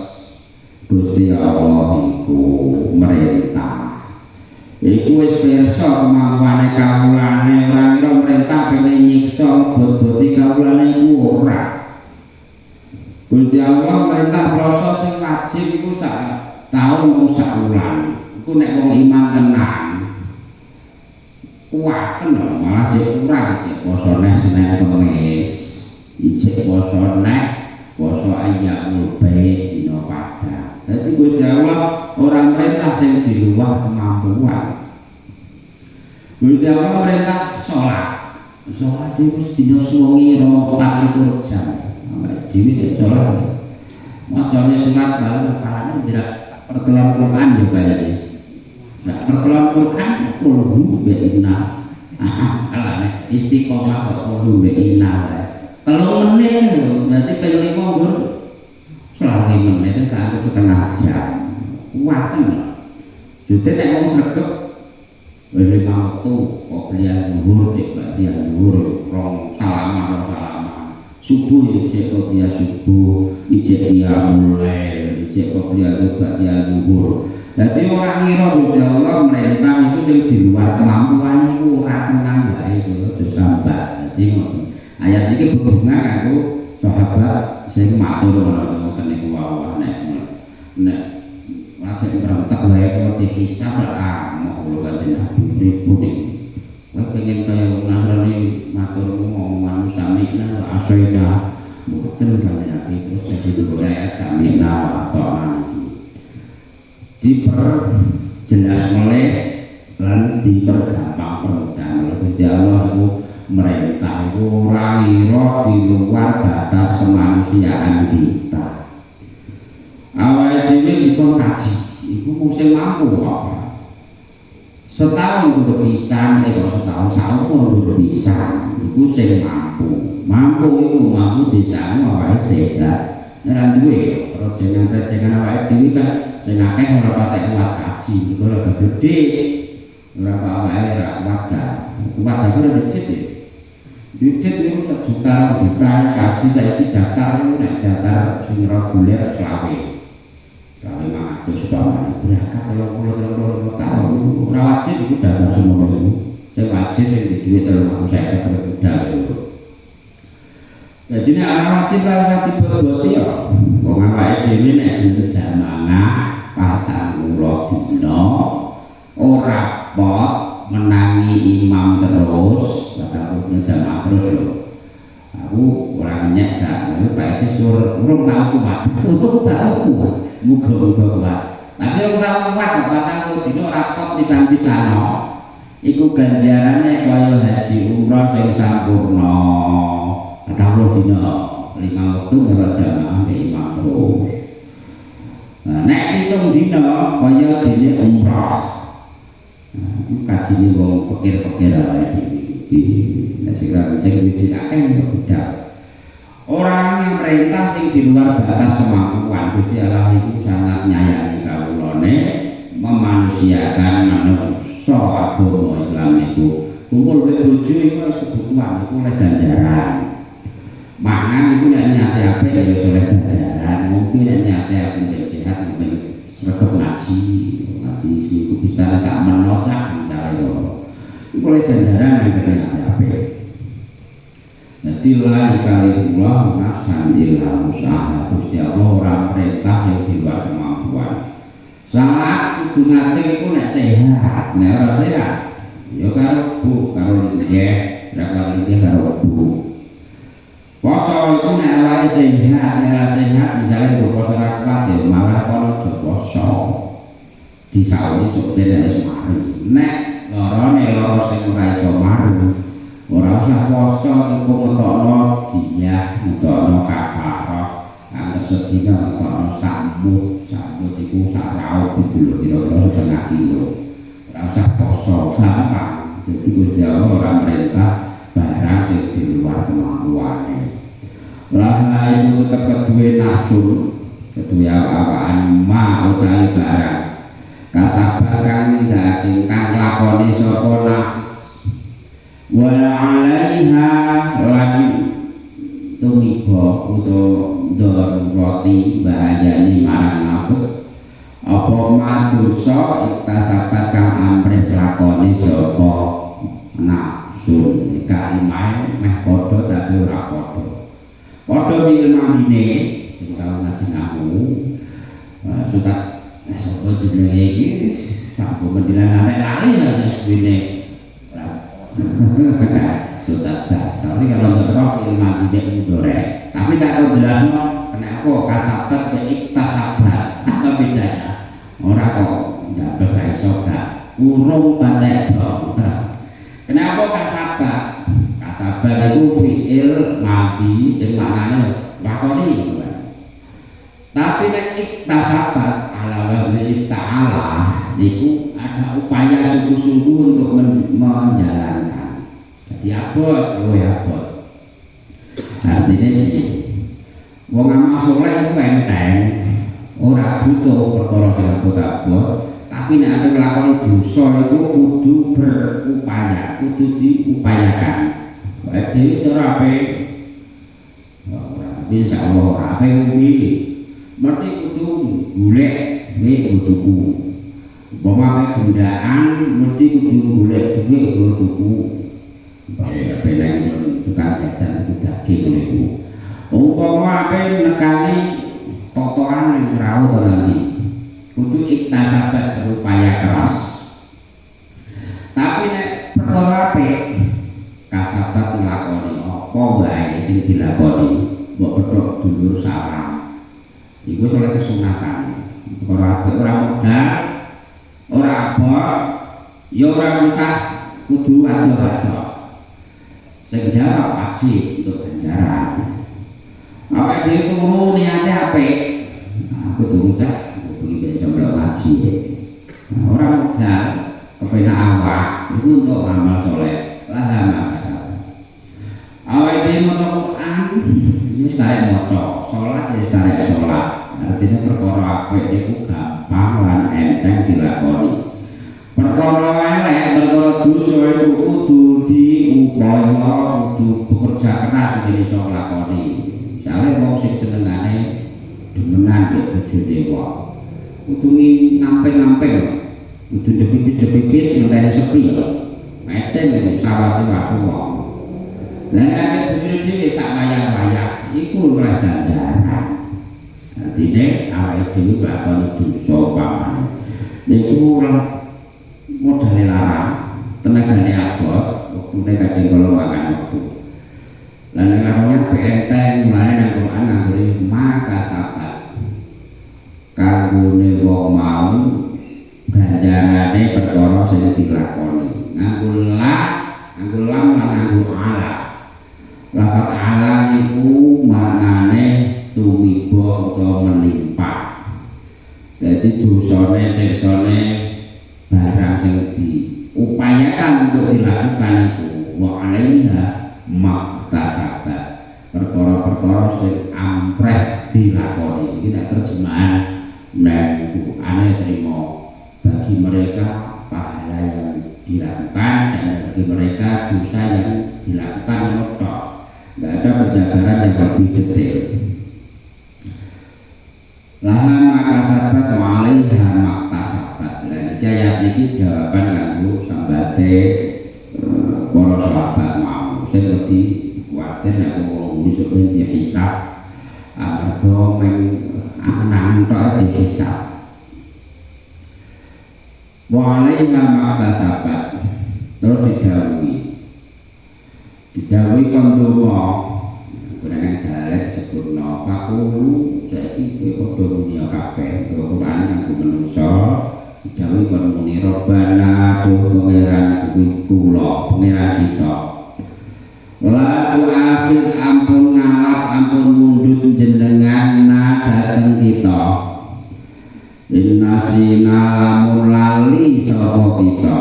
Gusti Allah iku merintah. Iku wis pirsa kemampuane kawulane ora ngira merintah pengen nyiksa boboti kawulane iku ora. Gusti Allah merintah prasa sing wajib iku sak taun mung sak wulan. Iku nek wong iman tenan. Kuwaten malah jek kurang jek poso nek Senin Kamis. Ijek poso nek poso Ayyamul Bait dina Padang. Dadi Gusti Allah ora merintah sing di luar kemampuan. Gusti Allah merintah salat. Salat iku sedina suwengi 24 jam. Dhewe nek salat macane salat bae kalane ndak pertelan Quran yo kaya sih. Nek pertelan Quran kudu beina. Kalane istiqomah kok kudu beina. 3 menit lho, berarti ping 5 nggur. Selama 5 menit itu tak setengah jam. Kuaten lho. Jute nek wong sregep wis waktu kok beliau zuhur cek dia zuhur rong salaman. Subuh cek kok dia subuh, ijek dia mulai, ijek kok dia zuhur. Jadi orang ngira Gusti Allah merintah itu sing di luar kemampuan iku ora tenang wae aja sambat. Jadi ngoten. Ayat ini berhubungan karo sahabat sing matur ngoten niku wae nek lagi berontak wae kok dihisab lah mau kanjeng Nabi ribut iki. Kowe pengen kaya Nasrani matur ngomongan samina wa asyina mboten kanjeng Nabi terus dadi ayat samina wa ta'ana iki. Diperjelas meleh lan dipergampang permudahan Gusti Allah itu merintah ora ngira di luar batas kemanusiaan kita. Awake dhewe dikon kaji iku mung mampu apa? Setahun kudu pisan, setahun saumur kudu pisan. Iku sing mampu. Mampu iku mampu desamu awake sehat. ora duwe terus jangan awake dhewe kan sing akeh ora patek kuat kaji iku ora gede ora awake ora kuat kan kuat aku ora dicet dicet niku tak juta kaji saiki daftar nek daftar sing reguler selawe kalau 500 paman berangkat 30 tahun ora wajib iku daftar semua itu sing wajib sing duit 350 terus budal itu. Jadi nek ana wajib ora usah diboboti ya. Wong awake dhewe nek dene jamanah 40 dina ora pot menangi imam terus, bakal jamanah terus lho. Aku ora nyek gak, Pak Sisur urung tau kuat. Urung tau kuat. Muga-muga kuat. Tapi urung tau kuat kok 40 dina ora pot pisan-pisan. Iku ganjarane kaya haji umrah sing sampurna. 40 dina 5 wektu ora jamaah imam terus. Nah, nek 7 dina kaya dene umrah. Nah, iku kajine wong pikir-pikir awake dhewe. Nek sing akeh beda. Orang yang perintah sing di luar batas kemampuan Gusti Allah itu sangat nyayangi kawulane memanusiakan manusia agama Islam itu kumpul mek bojo iku wis kebutuhan iku oleh ganjaran mangan iku nek nyate apik ya wis oleh ganjaran mungkin nek nyate apik sehat mungkin sregep ngaji iku bisa tak menocak cari loro iku oleh ganjaran nek nyate apik. Jadi la yukalifullahu nafsan illa wus'aha. Gusti Allah orang perintah yang di luar kemampuan. Salat kudu ngate iku nek sehat, nek ora sehat ya karo bu, karo linggih, karo linggih karo bu. Poso iku nek awake sehat, nek ora sehat misalnya berpuasa ra kuat ya malah kono aja poso. Disauri sok dene wis mari. Nek lorone loro sing ora iso mari ora usah poso cukup ngetokno diyah, ngetokno kafarah, anggere sedina ngetokno sambut iku sak rauk iki lho kira-kira setengah kilo. Ora usah poso gampang. Dadi Gusti Allah ora merintah barang sing di luar kemampuane. Lah iku tetep keduwe nafsu, keduwe awak-awakan ma utawi barang. Kasabar kang nindakake kang lakoni sapa nafs wala alaiha lan tumiba utawa roti bahayani marang nafsu apa madosa iktasabat kang amrih lakoni sapa nafsu kalimah meh padha tapi ora padha ilmine sing tau ngaji namu sudah sapa jenenge iki sampun mendilan nek lali ya wis sudah dasar ini kalau nggak roh ilmu tidak mudore tapi tak tahu jelas kena apa kasabat ke iktasabat apa bedanya orang kok nggak bisa isoga urung patek dong kenapa kasabat itu fi'il madi sing maknanya lakoni tapi nek iktasabat ala wajhi ta'ala niku ada upaya sungguh-sungguh untuk menjalankan. Jadi abot, abot. Artinya ini, wong amal soleh itu enteng, ora butuh perkara sing abot-abot, tapi nek arep nglakoni dosa itu kudu berupaya, kudu diupayakan. Wae dhewe cara ape? Ora, insyaallah ora ape kuwi. Mesti kudu golek duit tuku. Umpama gendaan mesti kudu golek duit tuku. Bayar pengen tukang jajan itu daging niku. Umpama ape nekani totoan yang rawuh to nanti. Kudu iktasabat berupaya keras. Tapi nek perkara ape kasabat dilakoni apa wae sing dilakoni mbok petok dulur salam. Iku oleh kesunatan. Ora modal, ora abot, ya ora usah kudu ado-ado. Sing jawab wajib untuk ganjaran. Awake dhewe turu niate apik. Aku turu cak, kudu bisa ngaji. Ora modal, kepenak awak, iku untuk amal saleh. Lah makasih. Awake dhewe maca Quran, wis kae maca salat ya tarik salat. Artinya perkara apik niku gampang lan enteng dilakoni. Perkara elek, perkara dosa iku kudu diupaya, kudu bekerja keras dene iso nglakoni. Misale wong sing senengane demenan kek bojone wong. Kudu ngamping-ngamping. Kudu depipis-depipis ngenteni sepi. Meteng nek sawate waktu wong. Lah nek bojone dhewe sak wayah-wayah iku ora ganjaran. Artine awake dhewe nglakoni dosa pamane. Niku modalnya larang, tenaganya abot, waktunya kadang kalau makan waktu. Lalu namanya benteng mulai nang Quran nggone maka sabat. Kagune wong mau ganjarane perkara sing dilakoni. Nganggo lam lan nganggo ala. Lafaz ala niku maknane tumiba utawa menimpa. Jadi dosane siksane barang sing diupayakan untuk dilakukan itu wa alaiha maktasabat, perkara-perkara sing ampreh dilakoni. Iki nek terjemahan nang Qur'ane terima bagi mereka pahala yang dilakukan dan bagi mereka dosa yang dilakukan notok. Enggak ada penjabaran yang lebih detail. Laha makasabat wa alaiha maktasabat. Dan ayat ini jawaban kanggo sambate para sahabat mau. Sing wedi kuwatir nek wong iso dihisab amarga men angen-angen tok dihisab. Wa alaiha maktasabat. Terus didhawuhi kondoma gunakan jalan sempurna fakulu saiki kowe padha muni kabeh Quran kanggo manungsa didhawuhi kon muni Rabbana duh pangeran kula pangeran kita la tu'akhid ampun ngalap ampun mundhut jenengan dhateng kita innasina lamun lali sapa kita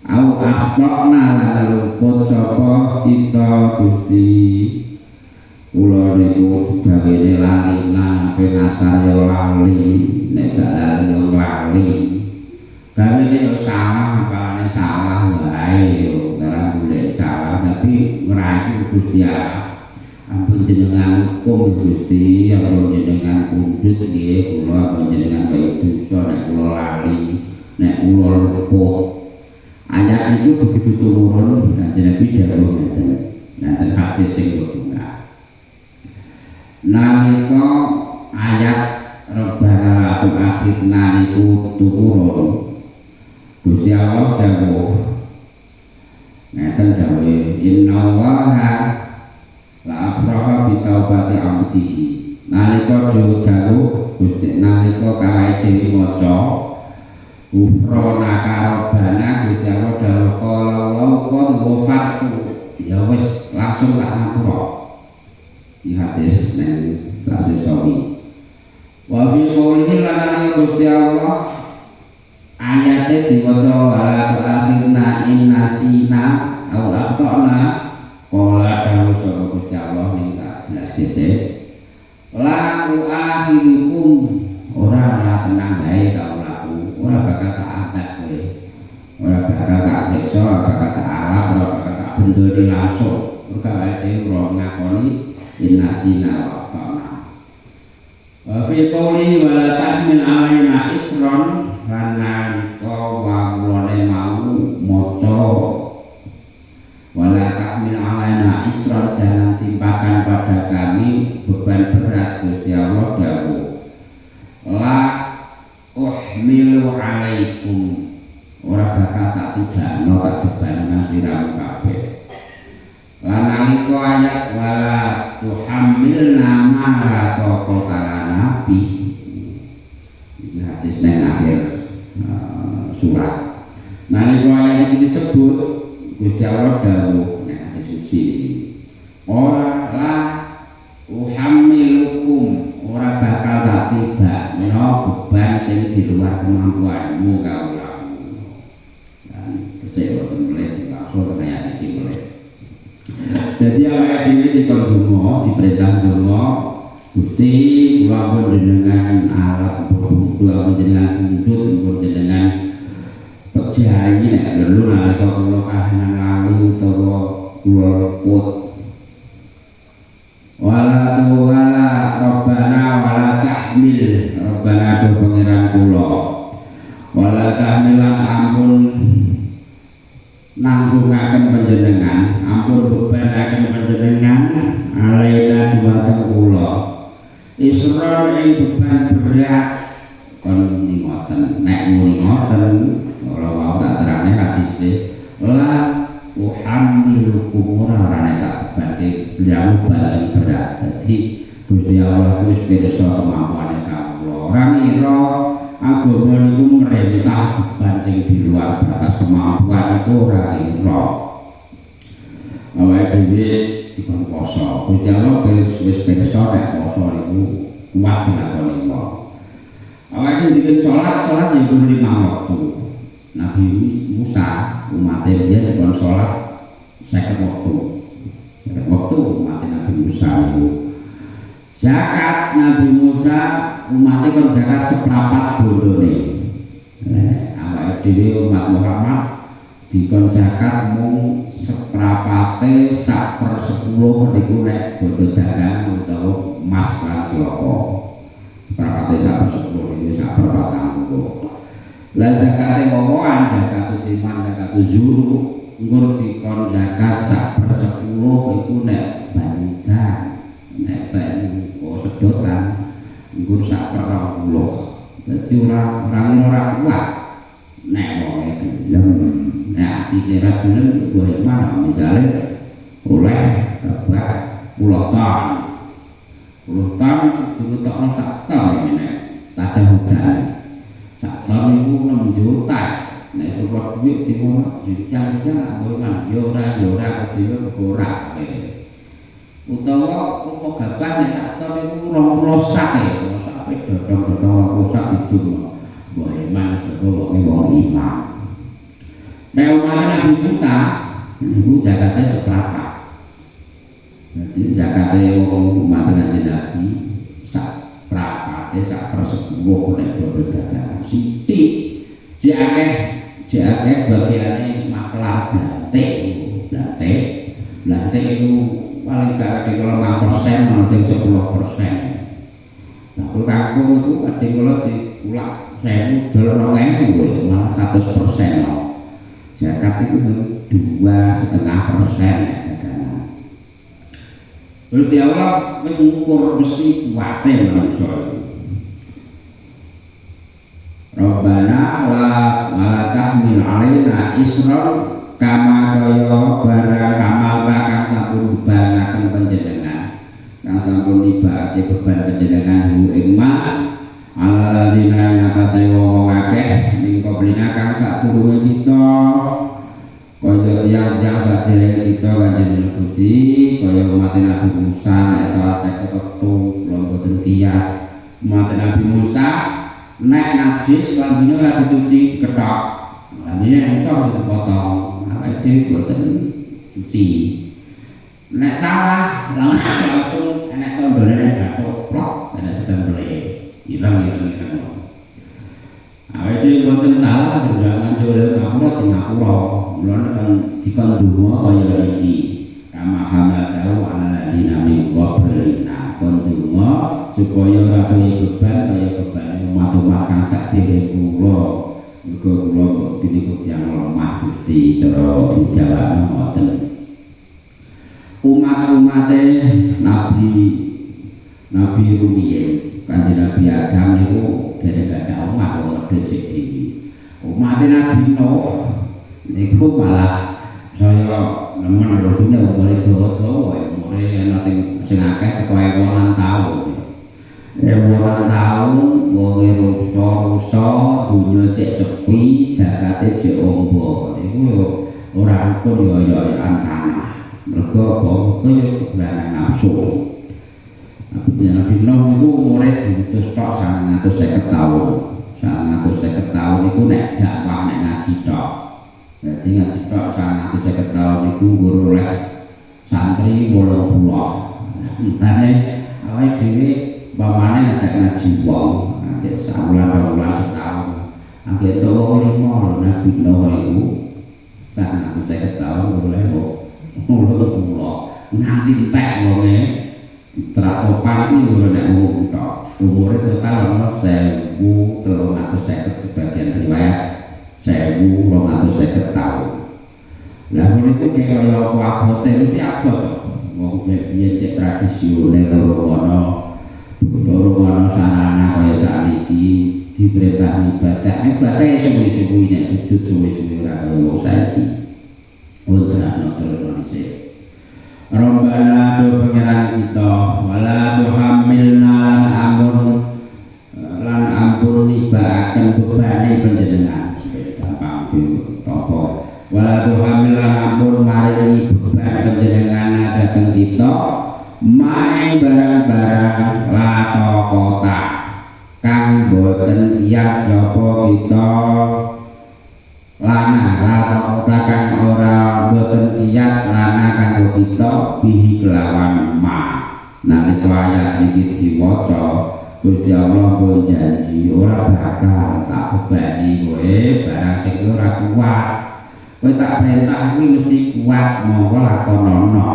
au akhtana lan luput sapa kita Gusti. Kula niku gawene lali nampe ngasar yo lali, nek gak lali yo lali. Gawene yo salah, apane salah wae yo, ora golek salah tapi ngrayu Gusti Allah. Ampun jenengan hukum Gusti, ampun jenengan pundhut nggih kula, ampun jenengan bae dosa nek kula lali, nek kula luput. Ayat itu begitu turun Kanjeng Nabi dawuh ngeten hadis sing kutunggal. Nalika ayat Rabbana la tu'akhidna niku turun Gusti Allah dawuh ngeten dawuh innallaha la afraha bi taubati abdihi. Nalika dawuh Gusti nalika kawae dhewe maca ufrona karobana Gusti Allah dawuh kala qad ghafartu ya wis langsung tak ngapura. Di hadis nang Sahih Sahih. Wa fi qoulihi lan Gusti Allah ayate diwaca wala akhirna innasina au akhtana qala dawuh sapa Gusti Allah ning tak jelas dhisik la akhirukum ora tenang bae karo laku ora bakal tak angkat kowe ora bakal tak siksa ora bakal tak alap ora bakal tak bendoni langsung perkara iki ora ngakoni innasina waqtana wa fi qouli wa la tahmil alaina isron lan ko wa mulane mau maca wa la tahmil alaina isron jangan timpakan pada kami beban berat Gusti Allah dawuh la uhmilu alaikum ora bakal tak tidakno tak beban siramu kabeh lan nalika ayat wala tuhammilna ma la taqata lana bi. Iki hadis nang akhir surat. Nalika ayat iki disebut Gusti Allah dawuh nek hadis suci ora la uhammilukum ora bakal tak tibakno beban sing di luar kemampuanmu kaulamu. Dan kesek wonten mulai dimaksud ayat iki mulai. Jadi awake dhewe dikon donga, diperintah donga Gusti kula panjenengan alat kula panjenengan kundut panjenengan pejayi nek lelu nalika kula kahanan lali utawa kula leput wala robbana wala tahmil robbana do pangeran kula wala tahmilan ampun nanggungaken panjenengan ampun bebanaken panjenengan alaina dumateng kula Isra ing beban berat kon ngoten nek muni ngoten ora wae tak terane hadise la uhamilukum ora nek tak bebanke jauh sing berat dadi Gusti Allah wis pirsa kemampuane kawula ora ngira agama niku merintah beban sing di luar batas kemampuan itu ora ngira awake dhewe dikon poso Gusti Allah wis pirsa nek poso niku kuat dilakoni wong awake dhewe salat ya kudu 5 waktu Nabi Musa umatnya dia dikon salat 50 waktu umatnya Nabi Musa itu zakat Nabi Musa umatnya kon zakat seprapat bondone awake dhewe umat Muhammad dikon zakat mung seprapate 1/10 niku nek bondo dagang utawa emas lan sloka seprapate 1/10 niku 1/40 lah zakate ngomongan zakat siman zakat zuru nggur dikon zakat 1/10 iku nek bandan nek banyu sedotan nggur 1/20 dadi ora kuat nek wong iki nah dikira gelem boleh mana misalnya oleh dapat 10 ton dulu tak sak ton ini tak ada hujan sak ton itu 6 juta nek surat duit di mana juta boleh yora kedua korak utawa kok gabah nek sak ton itu 20 sak ya sak dodong sak itu boleh mana coba wong imam nek umat Nabi Musa niku zakate seprapat. Dadi zakate wong umat Nabi sak prapate 1/10 nek bodo dagang. Sithik akeh bagiane maklar blantik itu paling gak ada kalau 6% malah 10%. Nah, kalau kampung itu ada kalau diulak 1000 dolar 2000 malah 100% loh. Zakat itu 2,5% terus dia Allah wis ngukur mesti kuwate manungsa itu Rabbana la tahmil alaina isra kama kaya barang kamal kang sampun bebanaken panjenengan kang sampun nibake beban panjenengan ing ma ala ladina ngatasi wong akeh ning koblina kang sadurunge kita kaya tiyang sadherenge kita kanjeng Gusti kaya umat Nabi Musa nek salah 53 kula boten tiyang umat Nabi Musa nek najis lambine ora dicuci kethok lambine iso dipotong awake dhewe boten cuci nek salah langsung enek tondone nek gathuk plok enek sedembele ireng awake dhewe boten salah jangan jole ngapura di ngapura mulane kan dikon donga kaya iki kama hamatahu ala ladina min qablina kon donga supaya ora beban kaya beban umat-umat kang sadherenge kula mergo kula niku tiyang lemah Gusti cara dijawab ngoten umat-umate Nabi rumiyin Kanjeng Nabi Adam niku dereng gak umat wong dhisik iki. Umat Nabi Nuh niku malah saya nemen rasune umure dawa-dawa ya, umure ana sing akeh kaya 8 taun. 8 taun wong rusa dunya cek sepi, jagate cek ombo. Niku lho ora rukun ya tanah. Mergo apa? Kaya kebenaran nafsu. Nabi Nuh niku umure diutus tok 950 taun. 950 taun niku nek dakwah nek ngaji tok. Dadi ngaji tok 950 taun niku nggur oleh santri 80. Entane awake dhewe pamane ngajak ngaji wong nek saulan setahun anggere to limo Nabi Nuh iku sak 50 tahun oleh kok nganti entek wonge diterak topan iki lho nek wong tok umure total ono 1350 sebagian riwayat 1250 tahun. Lah ngono iku kaya apa abote mesti abot. Wong biyen cek tradisional loro sarana kaya sakniki diperintah ibadah. Ibadah ya suwi-suwi nek sujud suwi-suwi ora kaya wong saiki. Ora terus dhisik. Rombana do pangeran kita wala tuhamilna lan ampun nibaaken bebane panjenengan gampang ditopo wala tuhamilna ampun maringi beban panjenengan dhateng kita main barang-barang lato kota kang boten kiyat sapa kita lana lato kota kang ora boten kiyat lana kanggo kita bihi kelawan ma nalika ayat iki diwaca Gusti Allah pun janji ora bakal tak bebani kowe barang sing ora kuat kowe tak perintah kuwi mesti kuat monggo lakonono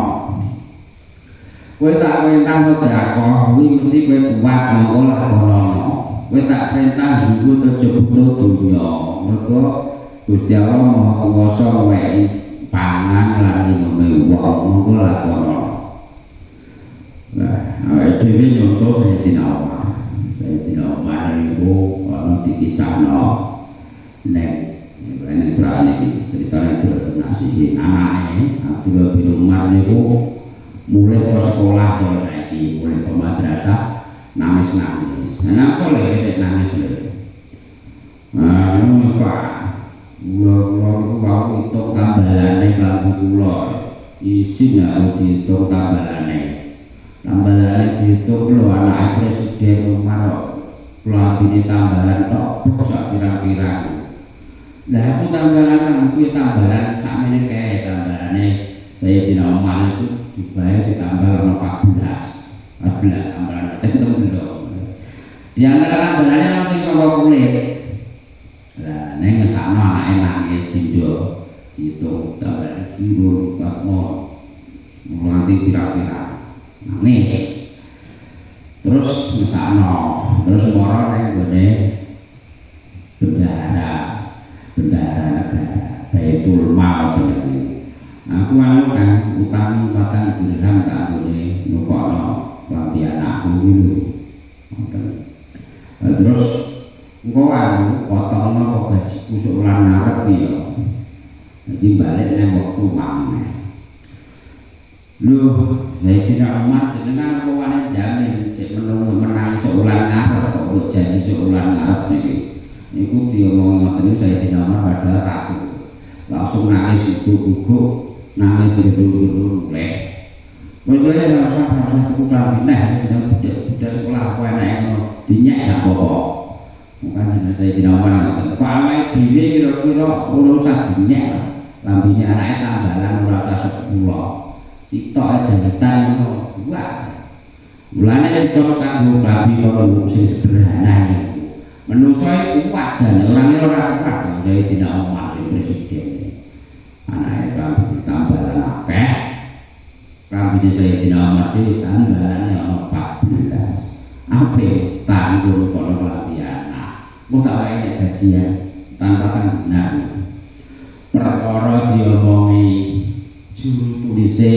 kowe tak perintah sedekah kuwi mesti kowe kuat monggo lakonono kowe tak perintah zuhud aja butuh dunya mergo Gusti Allah Maha Kuwasa wehi pangan lan minum wong monggo lakonono. Nah, awake dhewe nyonto Sayyidina Umar niku ana dikisahno nek serane iki ceritane nasihi anake Abdullah bin Umar niku mulai ke sekolah kalau saiki mulai ke madrasah nangis. Napa lek nangis lho. Ngono Pak. Kula wau itu tambalane kanggo kula. Isi nek diitung tambalane. Tambalan dihitung lho anak presiden Umar pelabine tambalan tok sak pirang-pirang. Lah aku tambalan kuwi tambalan sakmene kae tambalane Sayyidina Umar itu dibayar ditambah ono 14 tambalan itu lho. Di antara tambalannya ono sing saka kulit. Lah nek ngesakno anake nangis dindo dihitung tambalan 0 4 nganti pirang-pirang. Nangis terus ngesakno terus moro ning gone bendahara negara Baitul Mal jenenge aku anu kan utangi 4 dirham tak gone nukokno lampi anakku iki terus engko anu potongno kok gajiku sok ulang ngarep ya jadi balik nang wektu maneh. Loh, Sayyidina Umar jenengan apa wae jamin cek menang seulang ngarep kok janji seulang ngarep niki. Niku diomongi ngoten Sayyidina Umar padahal ratu. Langsung nangis guguk nangis dulu leh. Wis lha ora usah tukang pindah budak sekolah apa enake dinyek gak apa-apa. Mukan jeneng Sayyidina Umar ngoten. Kok awake dhewe kira-kira ora usah dinyek. Lambine anake tambalan ora usah 10. Sitok aja ngetan ngono wah mulane nek kono kanggo babi kono sing sederhana niku menungso iku wajane ora kuat jadi tidak omah presiden anake babi tambalan akeh babi saya tidak omah tambalan ono 14 ape tanggung kono latihan mau tak wae gajian tanpa dinar perkara diomongi juru tulise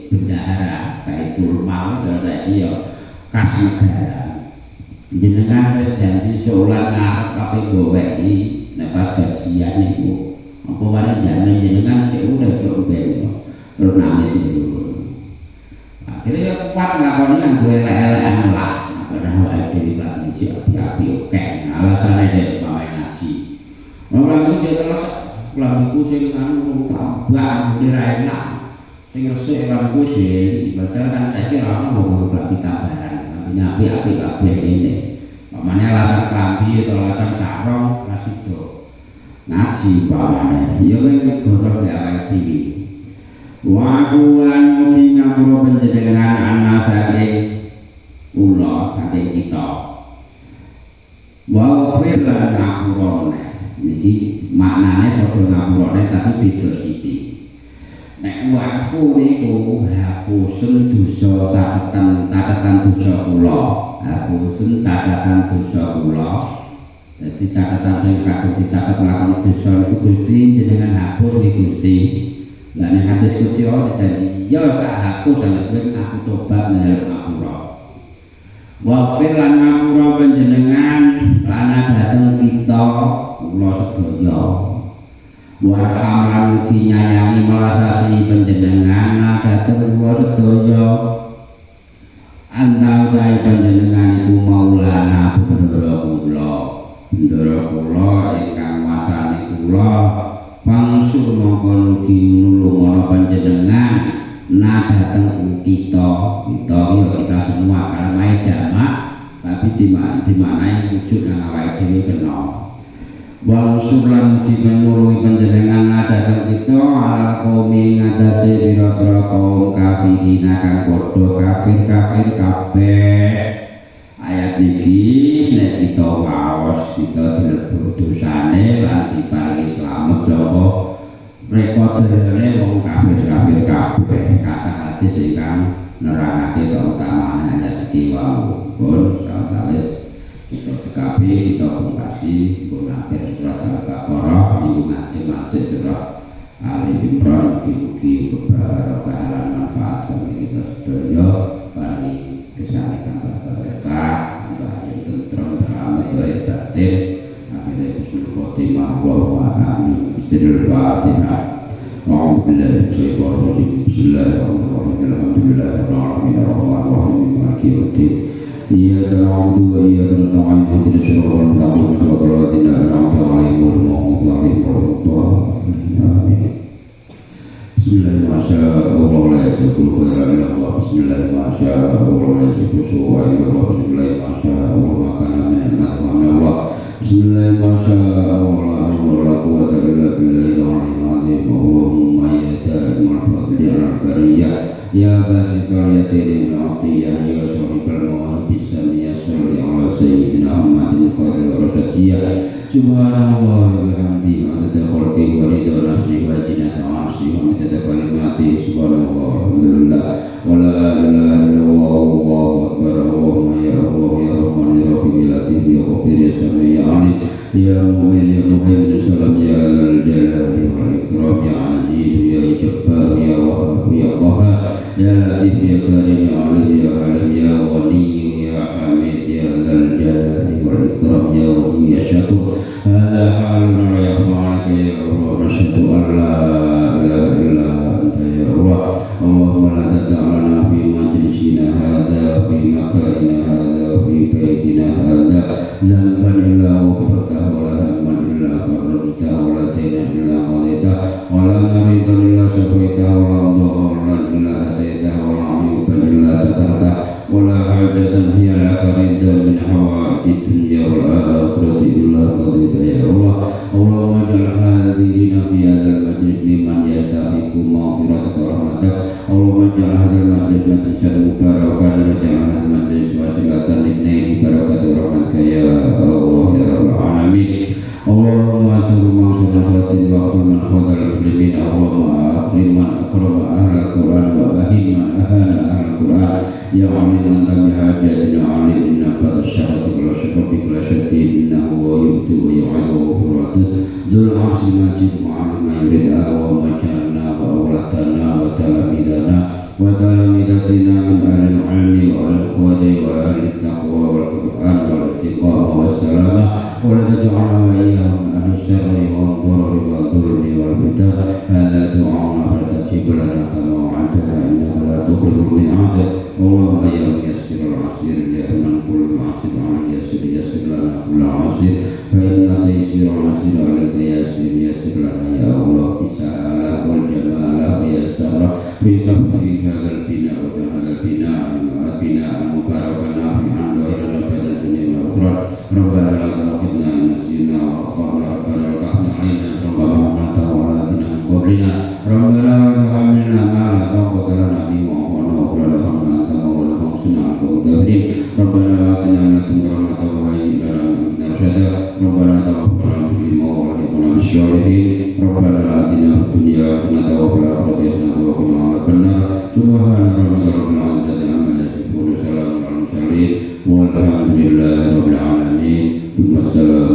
bendahara Baitul Mal saiki ya kas negara jenengan janji seulang ngarep tapi goweki nek pas gajian niku apa wae jamin jenengan sik udah sok ben terus nangis dulu akhirnya kuat nglakoni nganggo elek-elekan lah padahal wae dhewe lagi api-api oke alasane dek pamain ngaji ora mesti terus lampu sing anu tambah ora enak sing resik lampu sing padahal kan saiki ora ono wong tambahan api-api kabeh kene pamane alasan klambi atau alasan sarung rasido ngaji pamane ya kowe goroh nek awake dhewe wa kulan mugi ngapura panjenengan ana saking kula saking kita wafir lan ngapurane iki maknane padha ngapurane tapi beda sithik nek wafu niku hapusun dosa catatan dosa kula hapusun catatan dosa kula jadi catatan sing kadung dicatat lakon dosa niku Gusti jenengan hapus nggih Gusti lah nek hadis Gusti Allah dijanji ya tak hapus lan aku tobat menyang ngapura wafir lan ngapura panjenengan lana dhateng kita kula sedaya warham lan ugi nyayangi melasasi panjenengan dhateng kula sedaya anta utahe panjenengan iku maulana bendara kula ingkang wasani kula pangsur mongko ugi nulung ana panjenengan dhateng kita kita semua kalamae jamak tapi dimaknai wujud nang awake dhewe kena wangsur lan dipenulungi panjenengan dhateng kita alqomi ngatasi pira-pira kaum kafirin kang padha kafir kabeh ayat niki nek kita waos kita dilebur dosane lan diparingi slamet saka mereka dhewe wong kafir kabeh kata hadis ingkang nerangake keutamaan ayat iki wau pun sawetawis kita cekapi kita pungkasi pun akhir surat Al-Baqarah minggu ngaji surat Ali Imran mugi-mugi keberkahan lan manfaat bagi kita sedaya paring kesehatan berkah lahir tentrem selamat lahir batin akhirnya husnul khotimah wa amin Bismillahirrahmanirrahim A'udzu billahi minasyaitonir rajim Bismillahirrahmanirrahim Alhamdulillahirabbil alamin maliki yaumiddin Iyyaka na'budu wa iyyaka nasta'in ihdinas siratal mustaqim siratal ladzina an'amta 'alaihim ghairil maghdubi 'alaihim waladdallin amin Bismillahirrahmanirrahim la yasbiqul khairan illa Allah Bismillahirrahmanirrahim la yasbiqul su'a illa Allah Bismillahirrahmanirrahim ma kana min ni'matin min Allah Bismillahirrahmanirrahim la quwwata illa billahil 'aliyyil 'azhim Allahumma ya da'imul fadli 'alal bariyah ya basital yadayni al-'atiyah ya sahibal mawahibis saniyah sholli 'ala sayyidina Muhammadin khairil rasuliyah Subhanallah wa bihamdihi adada khalqihi wa ridha nafsihi wa zinata 'arsyihi wa midada kalimatihi subhanallah walhamdulillah wa la ilaha illallah wallahu akbar Allahumma ya Allah ya Rahman ya Rahim ya Latif ya Khabir ya Sami ya Alim ya Mu'min ya Muhaimin salam ya Al Jalali wal Ikram ya Aziz ya Jabbar ya Wahhab ya Qahhar ya Latif ya Karim ya Alim ya Halim ya Ghani ya Hamid ya Al Jalali wal Ikram ya Wali ya Syakur هذا حالنا يا معك يا الله نشهد أن لا إله إلا أنت يا الله اللهم لا تدع لنا في مجلسنا هذا في مكاننا هذا في بيتنا هذا ذنبا إلا غفرته ولا هما إلا فرجته ولا دينا إلا قضيته ولا مريضا إلا شفيته ولا ضارا إلا هديته ولا عيوبا إلا سترته ولا حاجة هي لك رضا من حوائج الدنيا والآخرة إلا قضيتها يا الله اللهم اجعل حاضرين في هذا المجلس ممن يستحق مغفرتك ورحمتك اللهم اجعل هذا المجلس مجلسا مباركا واجعل هذا المجلس وسيلة للنيل بركة رحمتك يا الله يا رب العالمين اللهم انصر من صدقة واغفر من خذل المسلمين اللهم اكرم من اكرم اهل القران واهن من اهان اهل القران يا عليم انت بحاجتنا عليم انك الشهد ولا شفق ولا شديد انه هو يؤتي ويعيد ويغفر ذو العرش المجيد معلم ما يريد اللهم اجعلنا واولادنا وتلاميذنا وتلاميذتنا من اهل العلم واهل الخير واهل التقوى والقران والاستقامه والسلامه ولا تجعلنا واياهم من اهل الشر والضرر والظلم والفتن هذا دعاؤنا فلتجب لنا كما وعدتنا انك لا تخلف الميعاد اللهم يا ميسر العسير يا من كل معسر عليك يسر لنا كل عسير فإن تيسير العسير عليك يسر لنا يا الله بسهالة والجمالة ويسر في تفكيك هذا البناء وهذا البناء بناء مباركا نافعا ظاهرا أبدا الدنيا والأخرى ربنا لا تؤاخذنا إن نسينا وأخطأنا ربنا لا تحمل علينا ربنا حملته ولا بنا من قبلنا ربنا لا تحملنا ما لا طاقة لنا به واعف عنا واغفر لنا أنت مولانا وانصرنا على القوم الكافرين رشدا ربنا توفنا مسلما والحقنا بالصالحين ربنا آتنا في الدنيا حسنة وفي الآخرة حسنة وقنا عذاب النار سبحان ربك رب العزة عما يصفون وسلام على المرسلين والحمد لله رب العالمين ثم السلام